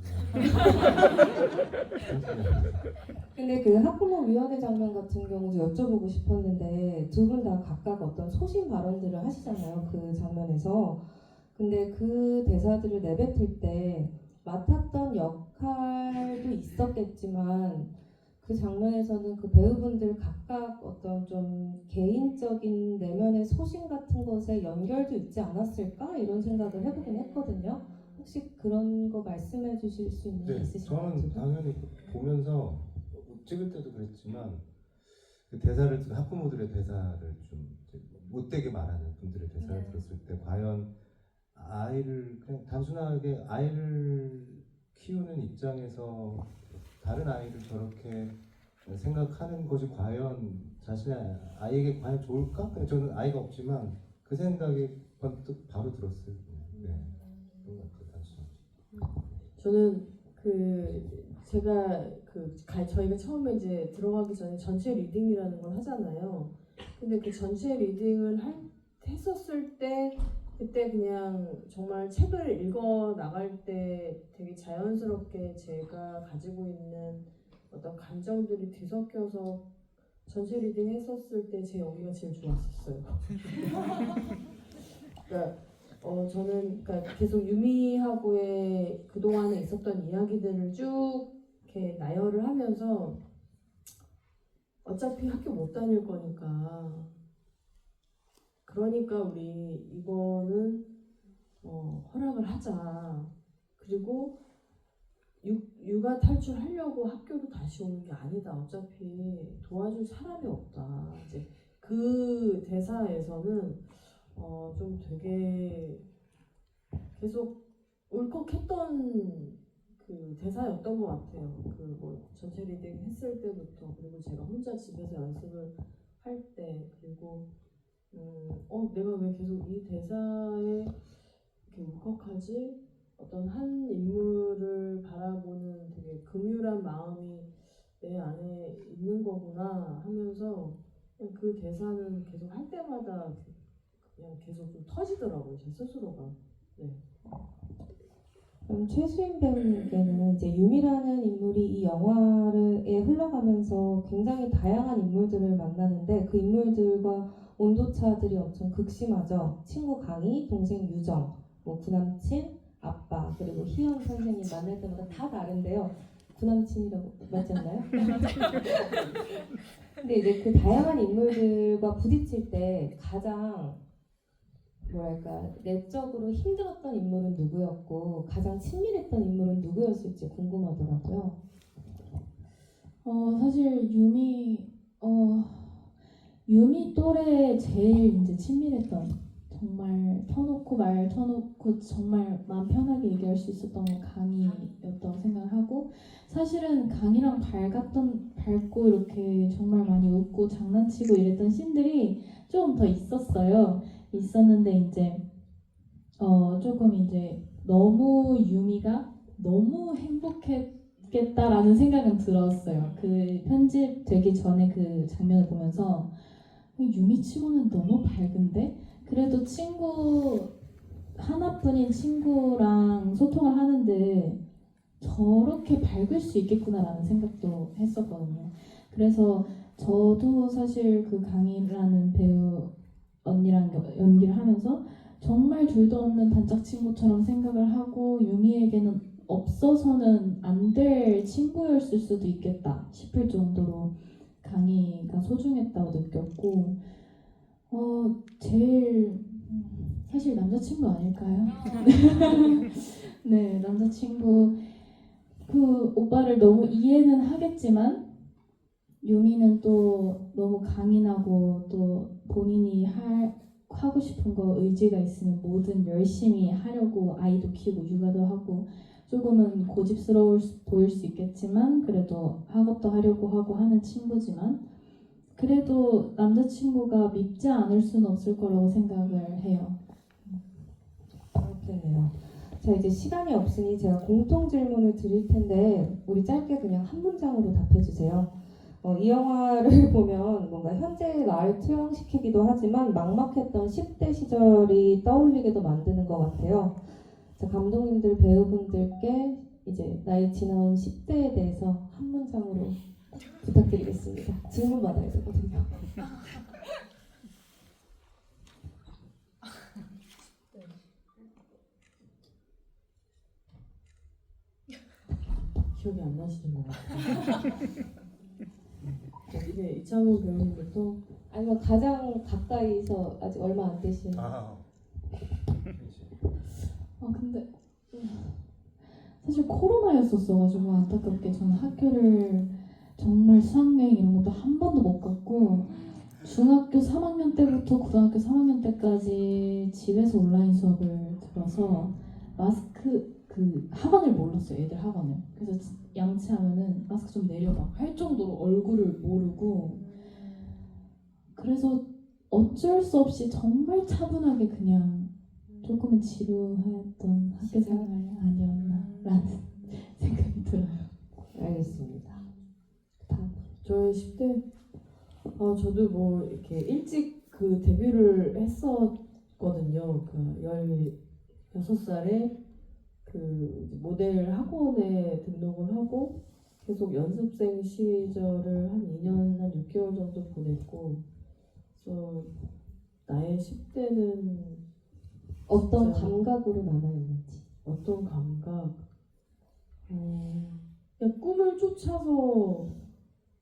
근데 그 학부모위원회 장면 같은 경우도 여쭤보고 싶었는데 두 분 다 각각 어떤 소신 발언들을 하시잖아요. 그 장면에서. 근데 그 대사들을 내뱉을 때 맡았던 역할도 있었겠지만 그 장면에서는 그 배우분들 각각 어떤 좀 개인적인 내면의 소신 같은 것에 연결도 있지 않았을까? 이런 생각을 해보긴 했거든요. 혹시 그런 거 말씀해 주실 수 있는 게 네, 있으신가요? 저는 당연히 보면서 찍을 때도 그랬지만 그 대사를 학부모들의 대사를 좀 못되게 말하는 분들의 대사를 들었을 때 과연 아이를 그냥 단순하게 아이를 키우는 입장에서 다른 아이를 저렇게 생각하는 것이 과연 자신의 아이에게 과연 좋을까? 근데 저는 아이가 없지만 그 생각이 번뜩 바로 들었어요. 네, 그런 것 같아요. 단순하게. 저는 그 제가 저희가 처음에 이제 들어가기 전에 전체 리딩이라는 걸 하잖아요. 근데 그 전체 리딩을 했었을 때 그때 그냥 정말 책을 읽어 나갈 때 되게 자연스럽게 제가 가지고 있는 어떤 감정들이 뒤섞여서 전체 리딩 했었을 때 제 연기가 제일 좋았었어요. 그러니까 저는 그러니까 계속 유미하고의 그동안에 있었던 이야기들을 쭉 이렇게 나열을 하면서 어차피 학교 못 다닐 거니까 그러니까 우리 이거는 허락을 하자. 그리고 육아 탈출하려고 학교로 다시 오는 게 아니다. 어차피 도와줄 사람이 없다. 이제 그 대사에서는 좀 되게 계속 울컥했던 그 대사였던 것 같아요. 그 뭐 전체 리딩 했을 때부터 그리고 제가 혼자 집에서 연습을 할 때 그리고 내가 왜 계속 이 대사에 이렇게 울컥하지? 어떤 한 인물을 바라보는 되게 긍휼한 마음이 내 안에 있는 거구나 하면서 그냥 그 대사는 계속 할 때마다 그냥 계속 좀 터지더라고요. 제 스스로가. 네. 그럼 최수인 배우님께는 이제 유미라는 인물이 이 영화에 흘러가면서 굉장히 다양한 인물들을 만나는데 그 인물들과 온도차들이 엄청 극심하죠. 친구 강희, 동생 유정, 뭐 구남친, 아빠, 그리고 희연 선생님 만날 때마다 다 다른데요. 구남친이라고 맞지 않나요? 근데 이제 그 다양한 인물들과 부딪힐 때 가장 뭐랄까 내적으로 힘들었던 인물은 누구였고 가장 친밀했던 인물은 누구였을지 궁금하더라고요. 사실 유미 또래 제일 이제 친밀했던 정말 말 터놓고 정말 마음 편하게 얘기할 수 있었던 건 강희였다고 생각을 하고 사실은 강희랑 밝고 이렇게 정말 많이 웃고 장난치고 이랬던 씬들이 좀 더 있었는데 이제 조금 이제 너무 유미가 너무 행복했겠다라는 생각은 들었어요. 그 편집 되기 전에 그 장면을 보면서 유미 치고는 너무 밝은데 그래도 하나뿐인 친구랑 소통을 하는데 저렇게 밝을 수 있겠구나라는 생각도 했었거든요. 그래서 저도 사실 그 강희라는 배우 언니랑 연기를 하면서 정말 둘도 없는 단짝 친구처럼 생각을 하고 유미에게는 없어서는 안 될 친구였을 수도 있겠다 싶을 정도로 강희가 소중했다고 느꼈고 제일 사실 남자친구 아닐까요? 네, 남자친구 그 오빠를 너무 이해는 하겠지만 유미는 또 너무 강인하고 또 본인이 하고 싶은 거 의지가 있으면 뭐든 열심히 하려고 아이도 키우고 육아도 하고 조금은 고집스러울 보일 수 있겠지만 그래도 학업도 하려고 하고 하는 친구지만 그래도 남자친구가 밉지 않을 수는 없을 거라고 생각을 해요. 그렇겠네요. 자, 이제 시간이 없으니 제가 공통 질문을 드릴 텐데 우리 짧게 그냥 한 문장으로 답해주세요. 이 영화를 보면 뭔가 현재의 나를 투영시키기도 하지만 막막했던 10대 시절이 떠올리게도 만드는 것 같아요. 자, 감독님들, 배우분들께 이제 나이 지나온 10대에 대해서 한 문장으로 부탁드리겠습니다. 질문 받아야 되거든요. 기억이 안 나시는 것 같아요. 이제 이창훈 배우님부터 아니면 가장 가까이서 아직 얼마 안 되신 근데 사실 코로나였었어가지고 안타깝게 저는 학교를 정말 수학여행 이런 것도 한 번도 못 갔고 중학교 3학년 때부터 고등학교 3학년 때까지 집에서 온라인 수업을 들어서 마스크 그 학원을 몰랐어요. 애들 학원을. 그래서 양치하면은 마스크 좀 내려봐 할 정도로 얼굴을 모르고 그래서 어쩔 수 없이 정말 차분하게 그냥 조금은 지루했던 학교 생활 아니었나라는 생각이 들어요. 알겠습니다. 다음. 저의 10대 저도 뭐 이렇게 일찍 그 데뷔를 했었거든요. 그 16살에 그 모델 학원에 등록을 하고 계속 연습생 시절을 한 2년 한 6개월 정도 보냈고, 그래서 나의 10대는 어떤 진짜 감각으로 남아있는지. 어떤 감각? 그냥 꿈을 쫓아서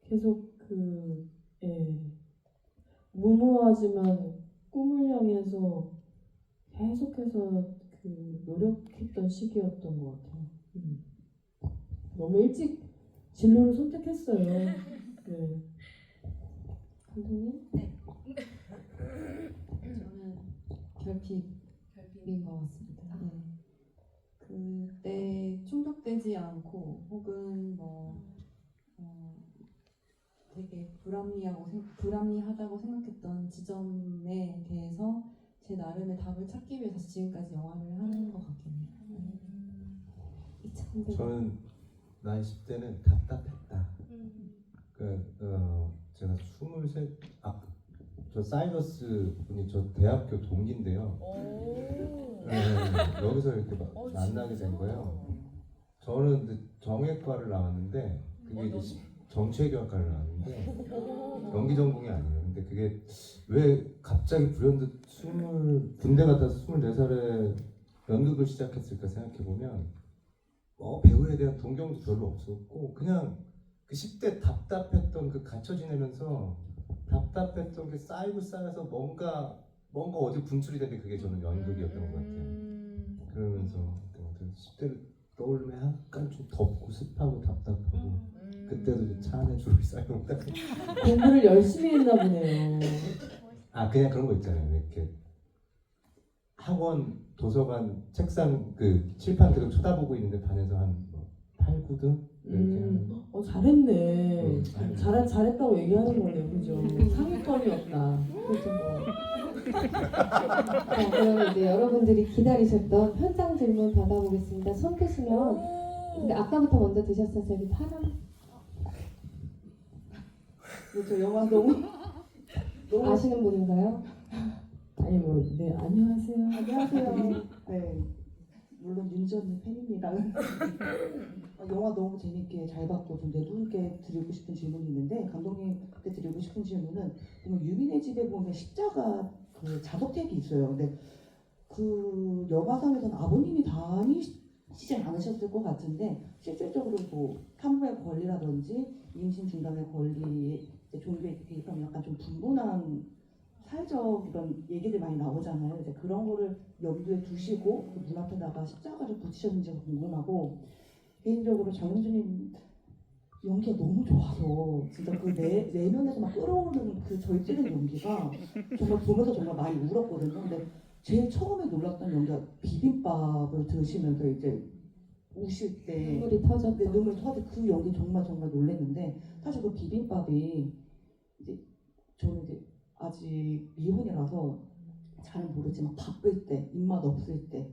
계속 무모하지만 꿈을 향해서 계속해서 노력했던 시기였던 것 같아요. 너무 일찍 진로를 선택했어요. 네. 감독님? 저는 결핍인 것 같습니다. 네. 그때 충족되지 않고 혹은 되게 불합리하다고 생각했던 지점에 대해서 제 나름의 답을 찾기 위해서 지금까지 영화를 하는 것 같긴 해요. 저는 나이 10대는 답답했다. 제가 23, 저 사이러스 분이 저 대학교 동기인데요. 네, 여기서 이렇게 만나게 된 거예요. 저는 이제 정외과를 나왔는데 그게 이제 정치외교학과를 나왔는데 연기 전공이 아니에요. 근데 그게 왜 갑자기 불현듯 군대 갔다 24살에 연극을 시작했을까 생각해 보면 배우에 대한 동경도 별로 없었고 그냥 그 10대 답답했던 그 갇혀 지내면서 답답했던 게 쌓여서 뭔가 어디 분출이 되는데 그게 저는 연극이었던 것 같아요. 그러면서 10대를 떠올리면 약간 좀 덥고 습하고 답답하고 그때도 이제 차 안에 줄을 쌓여놓고 공부를 열심히 했나 보네요. 그냥 그런 거 있잖아요. 이렇게 학원 도서관 책상 그 칠판 계속 쳐다보고 있는데 반에서 한 8, 9등 이렇게 하는. 잘했네. 잘했다고 얘기하는 거네요, 그죠? 상위권이었다. 그렇죠. 그럼 이제 여러분들이 기다리셨던 현장 질문 받아보겠습니다. 손 드시면. 근데 아까부터 먼저 드셨어서 여기 파란. 저 영화 너무 아시는 분인가요? 아니 네, 안녕하세요. 안녕하세요. 네. 물론 윤지 언니 팬입니다. 영화 너무 재밌게 잘 봤고 좀 네 분께 드리고 싶은 질문이 있는데 감독님께 드리고 싶은 질문은 유민의 집에 보면 십자가 그 자석택이 있어요. 근데 그 영화상에서는 아버님이 다니시지 않으셨을 것 같은데 실질적으로 뭐 산모의 권리라든지 임신 중단의 권리, 종교에 대해서 약간 좀 분분한 사회적 이런 얘기들 많이 나오잖아요. 이제 그런 거를 염두에 두시고 그 문 앞에다가 십자가를 붙이셨는지가 궁금하고, 개인적으로 장윤주님 연기가 너무 좋아서 진짜 그 내면에서 막 끓어오르는 그 절제된 연기가 정말 보면서 정말 많이 울었거든요. 근데 제일 처음에 놀랐던 연기가 비빔밥을 드시면서 이제 우실 때 눈물이 터졌던. 네, 눈물 터질 그 연기 정말 놀랐는데, 사실 그 비빔밥이 이제 저는 이제 아직 미혼이라서 잘 모르지만 바쁠 때, 입맛 없을 때,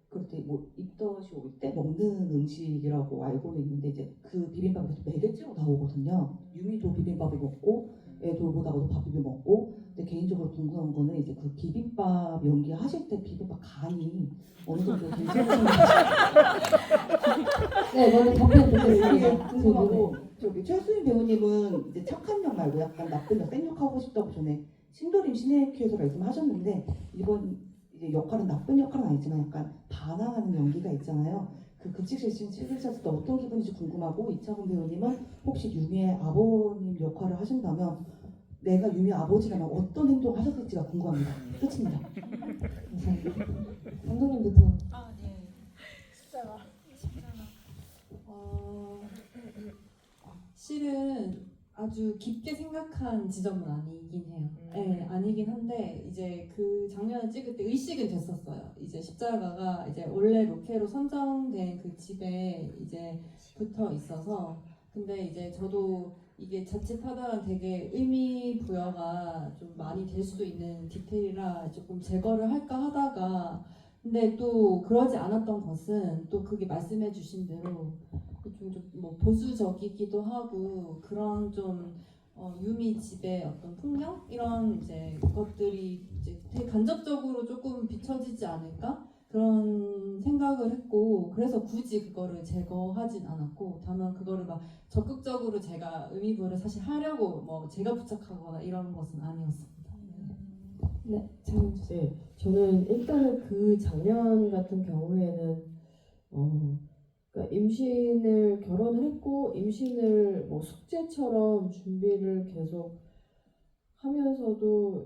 그럴 때 뭐 입덧이 올 때 먹는 음식이라고 알고는 있는데 이제 그 비빔밥이 매개체로 나오거든요. 유미도 비빔밥을 먹고 애돌보다가도 밥 비벼 먹고. 근데 개인적으로 궁금한 거는 이제 그 비빔밥 연기 하실 때 비빔밥 간이 어느 정도 괜찮으신지 네, 먼저 답변 드리겠습니다. 궁금하고, 저기 최수인 배우님은 이제 착한 역 말고 약간 나쁜 역, 센 역 하고 싶다고 전에 신도림 신해큐에서 말씀하셨는데, 이번 이제 역할은 나쁜 역할은 아니지만 약간 반항하는 연기가 있잖아요. 그 급식실신 찍으셨을 때 어떤 기분인지 궁금하고, 이창훈 배우님은 혹시 유미의 아버님 역할을 하신다면 내가 유미의 아버지라면 어떤 행동을 하셨을지가 궁금합니다. 끝입니다. 감사합니다. 감독님부터. 네. 십자가. 실은 아주 깊게 생각한 지점은 아니긴 해요. 네, 아니긴 한데 이제 그 장면을 찍을 때 의식은 됐었어요. 이제 십자가가 이제 원래 로케로 선정된 그 집에 이제 붙어 있어서, 근데 이제 저도 이게 자칫하다가 되게 의미 부여가 좀 많이 될 수도 있는 디테일이라 조금 제거를 할까 하다가, 근데 또 그러지 않았던 것은 또 그게 말씀해 주신 대로 뭐 보수적이기도 하고 그런 좀 유미 집의 어떤 풍경 이런 이제 것들이 이제 되게 간접적으로 조금 비춰지지 않을까 그런 생각을 했고 그래서 굳이 그거를 제거하진 않았고 다만 그거를 막 적극적으로 제가 의미부여를 사실 하려고 뭐 제가 부착하거나 이런 것은 아니었습니다. 네, 장윤주 씨. 네, 저는 일단은 그 장면 같은 경우에는 그러니까 임신을 결혼을 했고 임신을 뭐 숙제처럼 준비를 계속 하면서도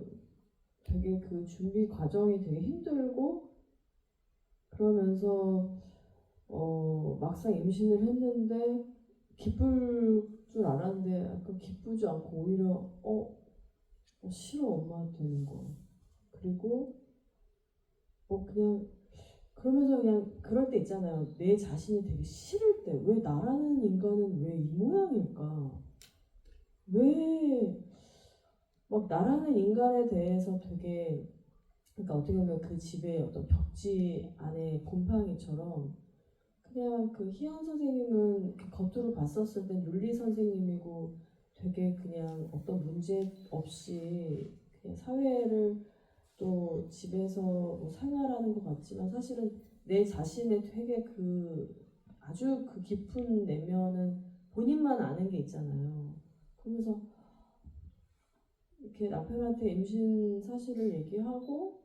되게 그 준비 과정이 되게 힘들고 그러면서 막상 임신을 했는데 기쁠 줄 알았는데 약간 기쁘지 않고 오히려 싫어 엄마 되는 거 그리고 그냥 그러면서 그냥 그럴 때 있잖아요. 내 자신이 되게 싫을 때 왜 나라는 인간은 왜 이 모양일까? 왜 막 나라는 인간에 대해서 되게 그러니까 어떻게 보면 그 집의 어떤 벽지 안에 곰팡이처럼 그냥 그 희연 선생님은 이렇게 겉으로 봤었을 땐 윤리 선생님이고 되게 그냥 어떤 문제 없이 그냥 사회를 또 집에서 뭐 생활하는 것 같지만 사실은 내 자신의 되게 그 아주 그 깊은 내면은 본인만 아는 게 있잖아요. 그러면서 이렇게 남편한테 임신 사실을 얘기하고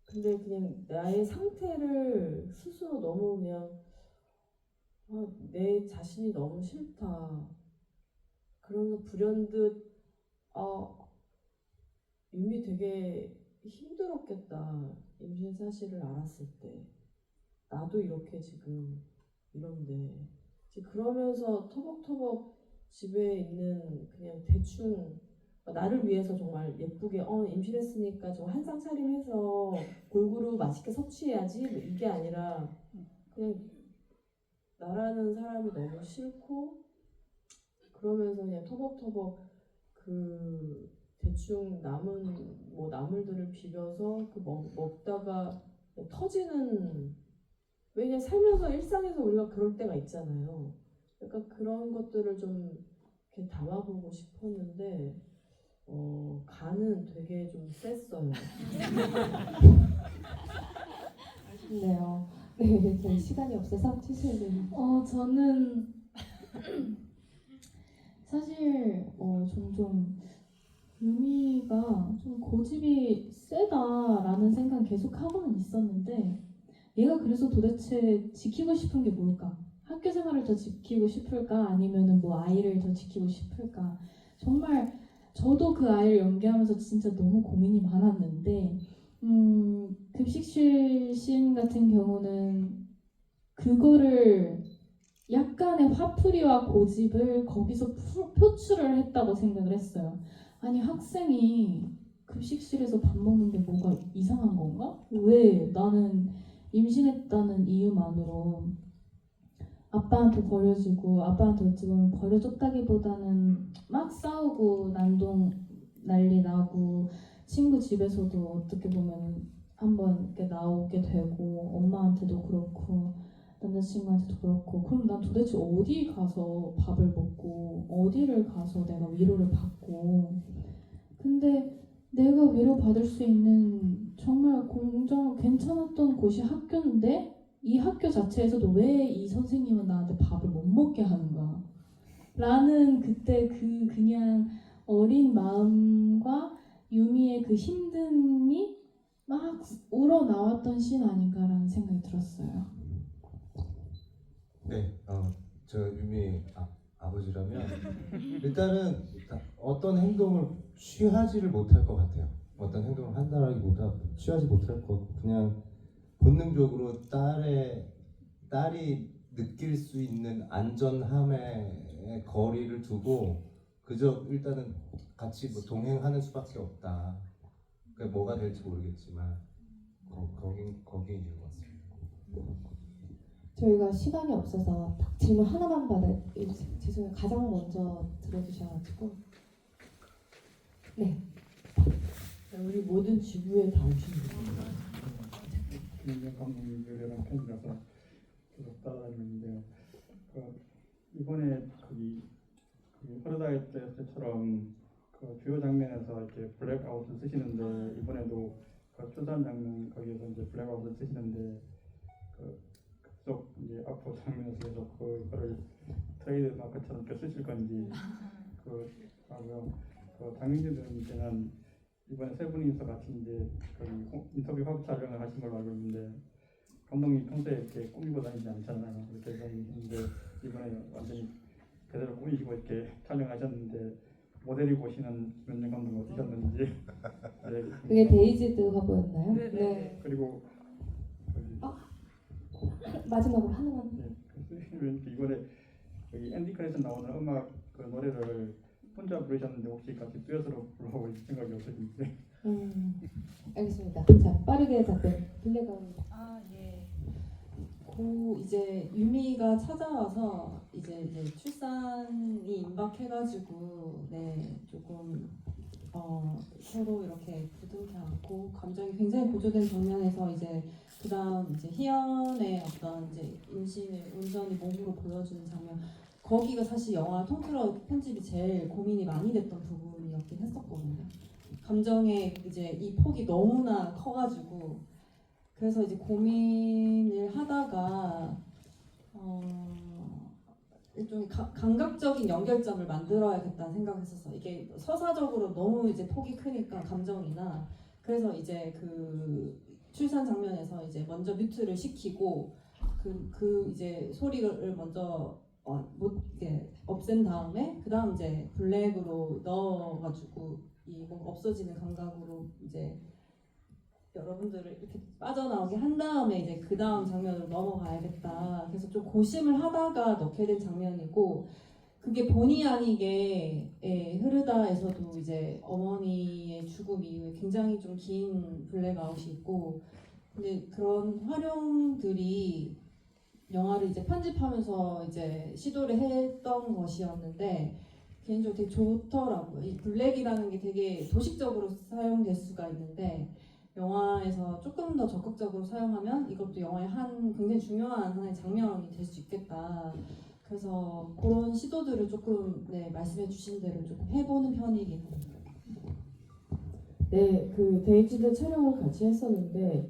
근데 그냥 나의 상태를 스스로 너무 그냥 내 자신이 너무 싫다. 그러면서 불현듯 유미 되게 힘들었겠다. 임신 사실을 알았을 때. 나도 이렇게 지금 이런데. 이제 그러면서 터벅터벅 집에 있는 그냥 대충 나를 위해서 정말 예쁘게 임신했으니까 좀 한상 차림해서 골고루 맛있게 섭취해야지 뭐 이게 아니라 그냥 나라는 사람이 너무 싫고 그러면서 그냥 터벅터벅 그 대충 남은 뭐 나물들을 비벼서 그 먹다가 터지는 왜냐 살면서 일상에서 우리가 그럴 때가 있잖아요. 약간 그런 것들을 좀 이렇게 담아보고 싶었는데 간은 되게 좀 셌어요. 아쉽네요. 네, 저희 시간이 없어서 취소를. 저는 사실 종종 유미가 좀 고집이 세다라는 생각 계속 하고는 있었는데 얘가 그래서 도대체 지키고 싶은 게 뭘까? 학교 생활을 더 지키고 싶을까? 아니면은 뭐 아이를 더 지키고 싶을까? 정말 저도 그 아이를 연기하면서 진짜 너무 고민이 많았는데 급식실 씬 같은 경우는 그거를 약간의 화풀이와 고집을 거기서 표출을 했다고 생각을 했어요. 아니 학생이 급식실에서 밥 먹는 게 뭐가 이상한 건가? 왜 나는 임신했다는 이유만으로 아빠한테 버려지고 아빠한테 어찌 보면 버려졌다기보다는 막 싸우고 난리 나고 친구 집에서도 어떻게 보면 한번 이렇게 나오게 되고 엄마한테도 그렇고 남자친구한테도 그렇고 그럼 난 도대체 어디 가서 밥을 먹고 어디를 가서 내가 위로를 받고 근데 내가 위로받을 수 있는 정말 괜찮았던 곳이 학교인데 이 학교 자체에서도 왜 이 선생님은 나한테 밥을 못 먹게 하는가 라는 그때 그냥 어린 마음과 유미의 그 힘듦이 막 우러나왔던 씬 아닌가라는 생각이 들었어요. 네, 저 유미 아버지라면 일단은 어떤 행동을 취하지를 못할 것 같아요. 어떤 행동을 한다라기보다 취하지 못할 것 같고 그냥 본능적으로 딸이 느낄 수 있는 안전함의 거리를 두고 그저 일단은 같이 뭐 동행하는 수밖에 없다. 그러니까 뭐가 될지 모르겠지만 거기에 있는 것 같습니다. 저희가 시간이 없어서 딱 질문 하나만 죄송해요. 가장 먼저 들어주셔가지고. 네. 우리 모든 지구에 다 주는 김은경 감독님 노래랑 편지라서 계속 따라다니는데 이번에 허르다이 때처럼 그 주요 장면에서 이렇게 블랙아웃을 쓰시는데 이번에도 그 출산 장면 거기에서 이제 블랙아웃을 쓰시는데 그 급속 이제 앞으로 장면에서 계속 그거를 트레이드 마크처럼 이렇게 쓰실 건지 하고요. 장민준 배우님께는 이번에 세 분이서 같이 이제 인터뷰 화보 촬영을 하신 걸로 알고 있는데 감독님 평소에 이렇게 꾸미고 다니지 않잖아요. 그래서 있는데 이번에 완전히 제대로 꾸미시고 이렇게 촬영하셨는데 모델이 보시는 김현정 감독 어떠셨는지. 네. 그게 데이지드 화보였나요? 네. 그리고 마지막으로 하나만. 네. 이번에 여기 엔딩 크레딧 나오는 음악 그 노래를 혼자 부르셨는데 혹시 같이 듀엣으로 불러보고 생각이 없으신지. 알겠습니다. 자, 빠르게 답변. 블랙아웃. 예. 이제 유미가 찾아와서 이제 출산이 임박해가지고 조금 서로 이렇게 부둥켜 안고 감정이 굉장히 고조된 장면에서 그다음 희연의 어떤 임신을 온전히 몸으로 보여주는 장면, 거기가 사실 영화 통틀어 편집이 제일 고민이 많이 됐던 부분이었긴 했었거든요. 감정의 이 폭이 너무나 커가지고 그래서 고민을 하다가 일종의 감각적인 연결점을 만들어야겠다는 생각을 했었어요. 이게 서사적으로 너무 폭이 크니까 감정이나, 그래서 그 출산 장면에서 먼저 뮤트를 시키고 그 소리를 먼저 없앤 다음에 그 다음 블랙으로 넣어가지고 이 뭔가 없어지는 감각으로 여러분들을 이렇게 빠져나오게 한 다음에 그 다음 장면으로 넘어가야겠다. 그래서 좀 고심을 하다가 넣게 된 장면이고, 그게 본의 아니게 흐르다에서도 어머니의 죽음 이후에 굉장히 좀 긴 블랙아웃이 있고, 근데 그런 활용들이 영화를 편집하면서 시도를 했던 것이었는데 개인적으로 되게 좋더라고요. 이 블랙이라는 게 되게 도식적으로 사용될 수가 있는데 영화에서 조금 더 적극적으로 사용하면 이것도 영화의 굉장히 중요한 하나의 장면이 될 수 있겠다. 그래서 그런 시도들을 조금 말씀해 주신 대로 조금 해보는 편이긴 합니다. 네, 그 데이지드 촬영을 같이 했었는데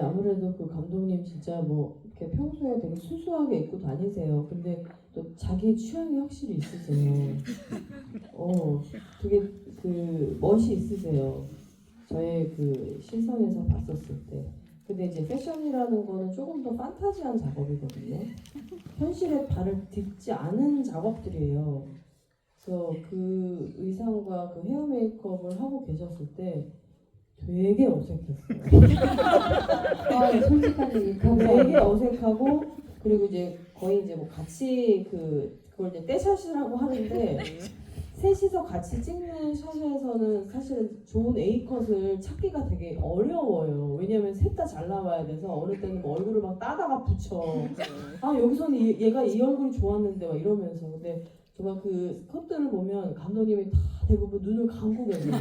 아무래도 그 감독님 진짜 이렇게 평소에 되게 수수하게 입고 다니세요. 근데 또 자기의 취향이 확실히 있으세요. 되게 그 멋이 있으세요. 저의 그 시선에서 봤었을 때. 근데 패션이라는 거는 조금 더 판타지한 작업이거든요. 현실에 발을 딛지 않은 작업들이에요. 그래서 그 의상과 그 헤어 메이크업을 하고 계셨을 때 되게 어색했어요. 솔직한 얘기. 되게 어색하고, 그리고 거의 같이 그걸 떼샷이라고 하는데 셋이서 같이 찍는 샷에서는 사실은 좋은 A컷을 찾기가 되게 어려워요. 왜냐면 셋 다 잘 나와야 돼서 어느 때는 얼굴을 막 따다가 붙여. 여기서는 얘가 이 얼굴이 좋았는데 막 이러면서. 근데 정말 그 컷들을 보면 감독님이 다 대부분 눈을 감고 계세요.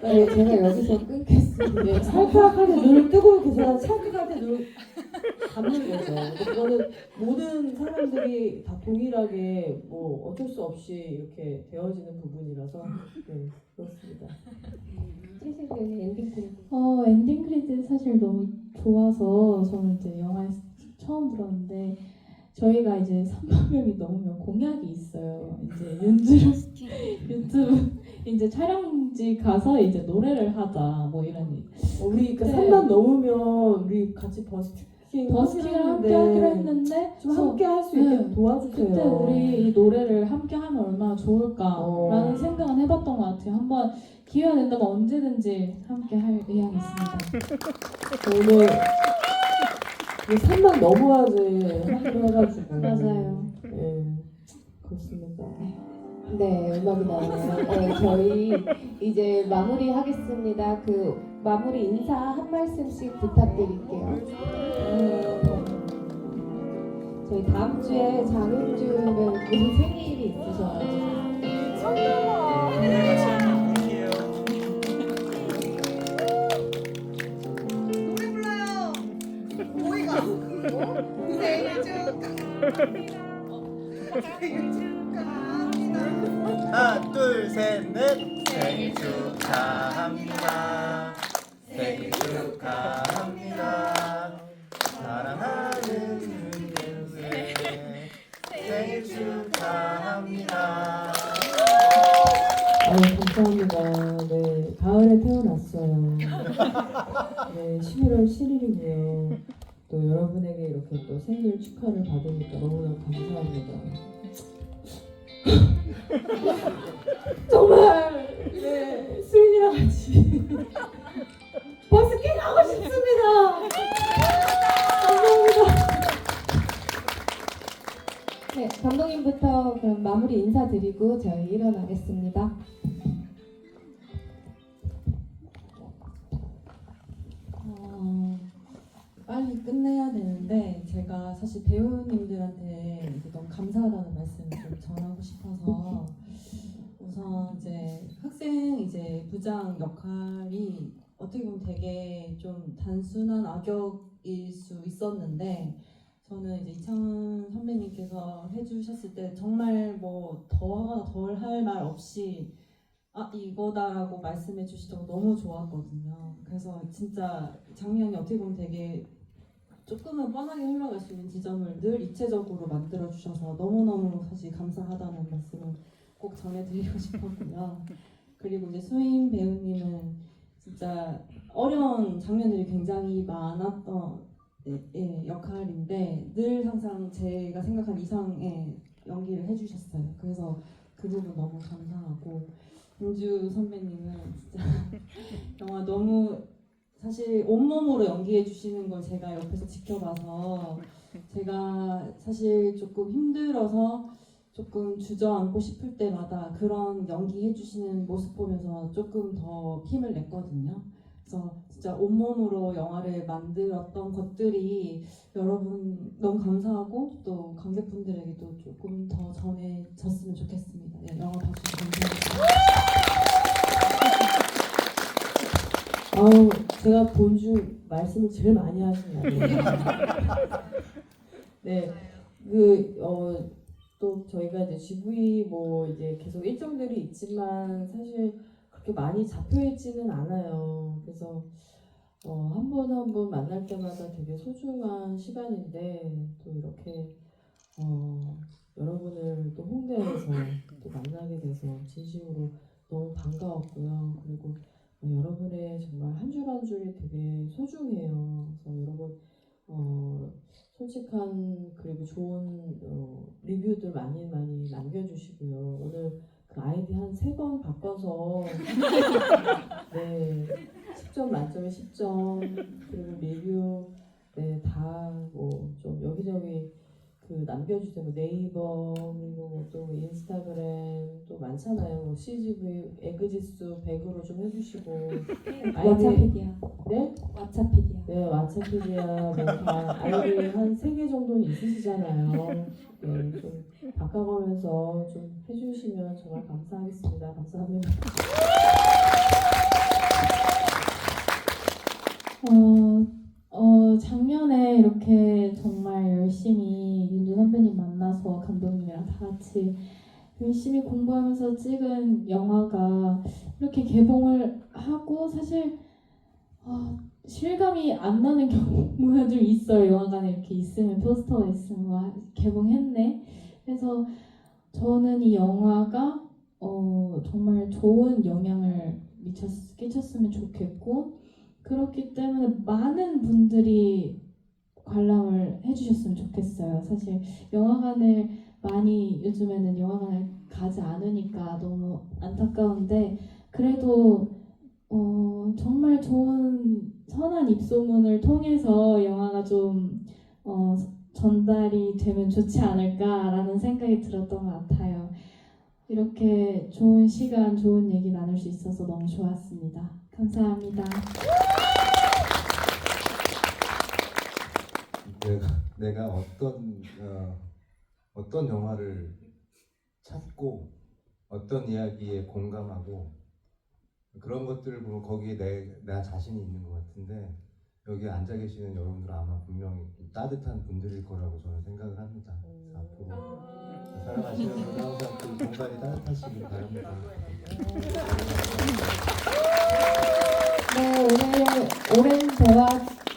제가 여기서 끊겠습니다. 찰칵하게 눈을 뜨고 계세요. 찰칵하게 눈을 감는 거죠. 그거는 모든 사람들이 다 동일하게 어쩔 수 없이 이렇게 되어지는 부분이라서 그렇습니다. 엔딩 크레딧. 엔딩 크레딧 사실 너무 좋아서 저는 영화에서 처음 들었는데, 저희가 3만 명이 넘으면 공약이 있어요. 유튜브 촬영지 가서 노래를 하자 이런. 우리 3만 넘으면 우리 같이 버스킹을 함께 하기로 했는데 좀 함께 할 수 있게 도와주세요. 그때 우리 이 노래를 함께 하면 얼마나 좋을까라는 생각은 해봤던 것 같아요. 한번 기회가 된다면 언제든지 함께 할 의향이 있습니다. 오늘 3만 넘어야지 하기로 해가지고. 맞아요. 그렇습니다. 네, 음악이 나오네요. 저희 이제 마무리하겠습니다. 그 마무리 인사 한 말씀씩 부탁드릴게요. 저희 다음 주에 장윤주 배우님 생일이 있으셔가지고. 노래 불러요. 모이가 생일 축하. 하나 둘 셋 넷 생일 축하합니다. 생일 축하합니다. 사랑하는 윤유세 생일 축하합니다. 감사합니다. 네, 가을에 태어났어요. 네, 11월 7일이고요. 또 여러분에게 이렇게 또 생일 축하를 받으니까 너무나 감사합니다. 정말 네, 수인이랑 같이 버스킹 하고 싶습니다. 감사합니다. 네, 감독님부터 그럼 마무리 인사드리고 저희 일어나겠습니다. 빨리 끝내야 되는데 제가 사실 배우님들한테 이제 너무 감사하다는 말씀을 좀 전하고 싶어서 우선 이제 학생 이제 부장 역할이 어떻게 보면 되게 좀 단순한 악역일 수 있었는데 저는 이제 이창훈 선배님께서 해주셨을 때 정말 뭐 더하거나 덜 할 말 없이 아 이거다라고 말씀해 주시던 거 너무 좋았거든요. 그래서 진짜 장면이 어떻게 보면 되게 조금은 뻔하게 흘러갈 수 있는 지점을 늘 입체적으로 만들어 주셔서 너무너무 사실 감사하다는 말씀을 꼭 전해드리고 싶었고요. 그리고 이제 수인 배우님은 진짜 어려운 장면들이 굉장히 많았던 역할인데 늘 항상 제가 생각한 이상의 연기를 해주셨어요. 그래서 그 부분 너무 감사하고 윤주 선배님은 진짜 영화 너무 사실 온몸으로 연기해 주시는 걸 제가 옆에서 지켜봐서 제가 사실 조금 힘들어서 조금 주저앉고 싶을 때마다 그런 연기해 주시는 모습 보면서 조금 더 힘을 냈거든요. 그래서 진짜 온몸으로 영화를 만들었던 것들이 여러분 너무 감사하고 또 관객분들에게도 조금 더 전해졌으면 좋겠습니다. 네, 영화 봐주셔서 감사합니다. 제가 본주 말씀을 제일 많이 하시네요. 네, 또 저희가 이제 GV 뭐 이제 계속 일정들이 있지만 사실 그렇게 많이 잡혀 있지는 않아요. 그래서 한 번 한 번 만날 때마다 되게 소중한 시간인데 또 이렇게 여러분을 또 홍대에서 또 만나게 돼서 진심으로 너무 반가웠고요. 그리고 여러분의 정말 한 줄 한 줄이 되게 소중해요. 그래서 여러분 솔직한 그리고 좋은 리뷰들 많이 남겨주시고요. 오늘 그 아이디 한 3번 바꿔서 네 10점 만점에 10점 그리고 리뷰 다 뭐 좀 여기저기 그 남겨주세요. 뭐 네이버 그리고 또 인스타그램 또 많잖아요. 뭐 CGV 에그지수 100으로 좀 해주시고 왓챠피디아. 네? 왓챠피디아. 네, 왓챠피디아 다 아이디 한 3개 정도는 있으시잖아요. 네, 좀 바꿔가면서 좀 해주시면 정말 감사하겠습니다. 감사합니다. 작년에 이렇게 정말 열심히 윤주 선배님 만나서 감독님이랑 다 같이 열심히 공부하면서 찍은 영화가 이렇게 개봉을 하고 사실 실감이 안 나는 경우가 좀 있어요. 영화관에 이렇게 있으면 포스터가 있으면 와 개봉했네. 그래서 저는 이 영화가 정말 좋은 영향을 끼쳤으면 좋겠고 그렇기 때문에 많은 분들이 관람을 해주셨으면 좋겠어요. 사실 영화관을 많이 요즘에는 영화관을 가지 않으니까 너무 안타까운데 그래도 정말 좋은 선한 입소문을 통해서 영화가 좀 전달이 되면 좋지 않을까라는 생각이 들었던 것 같아요. 이렇게 좋은 시간, 좋은 얘기 나눌 수 있어서 너무 좋았습니다. 감사합니다. 내가 어떤 영화를 찾고 어떤 이야기에 공감하고 그런 것들을 보면 거기에 나 자신이 있는 것 같은데 여기 앉아 계시는 여러분들 아마 분명히 좀 따뜻한 분들일 거라고 저는 생각을 합니다. 그래서 앞으로 사랑하시는 분들 항상 그 공간이 따뜻하시길 바랍니다. 네, 오늘 오랜 대화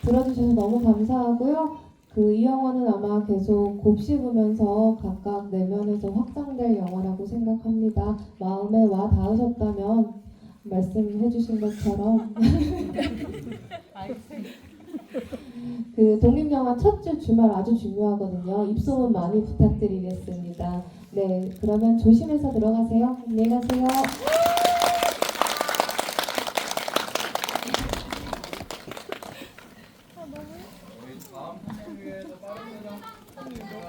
들어주셔서 너무 감사하고요. 이 영화는 아마 계속 곱씹으면서 각각 내면에서 확장될 영화라고 생각합니다. 마음에 와 닿으셨다면 말씀해주신 것처럼 독립영화 첫 주 주말 아주 중요하거든요. 입소문 많이 부탁드리겠습니다. 네, 그러면 조심해서 들어가세요. 안녕히 가세요.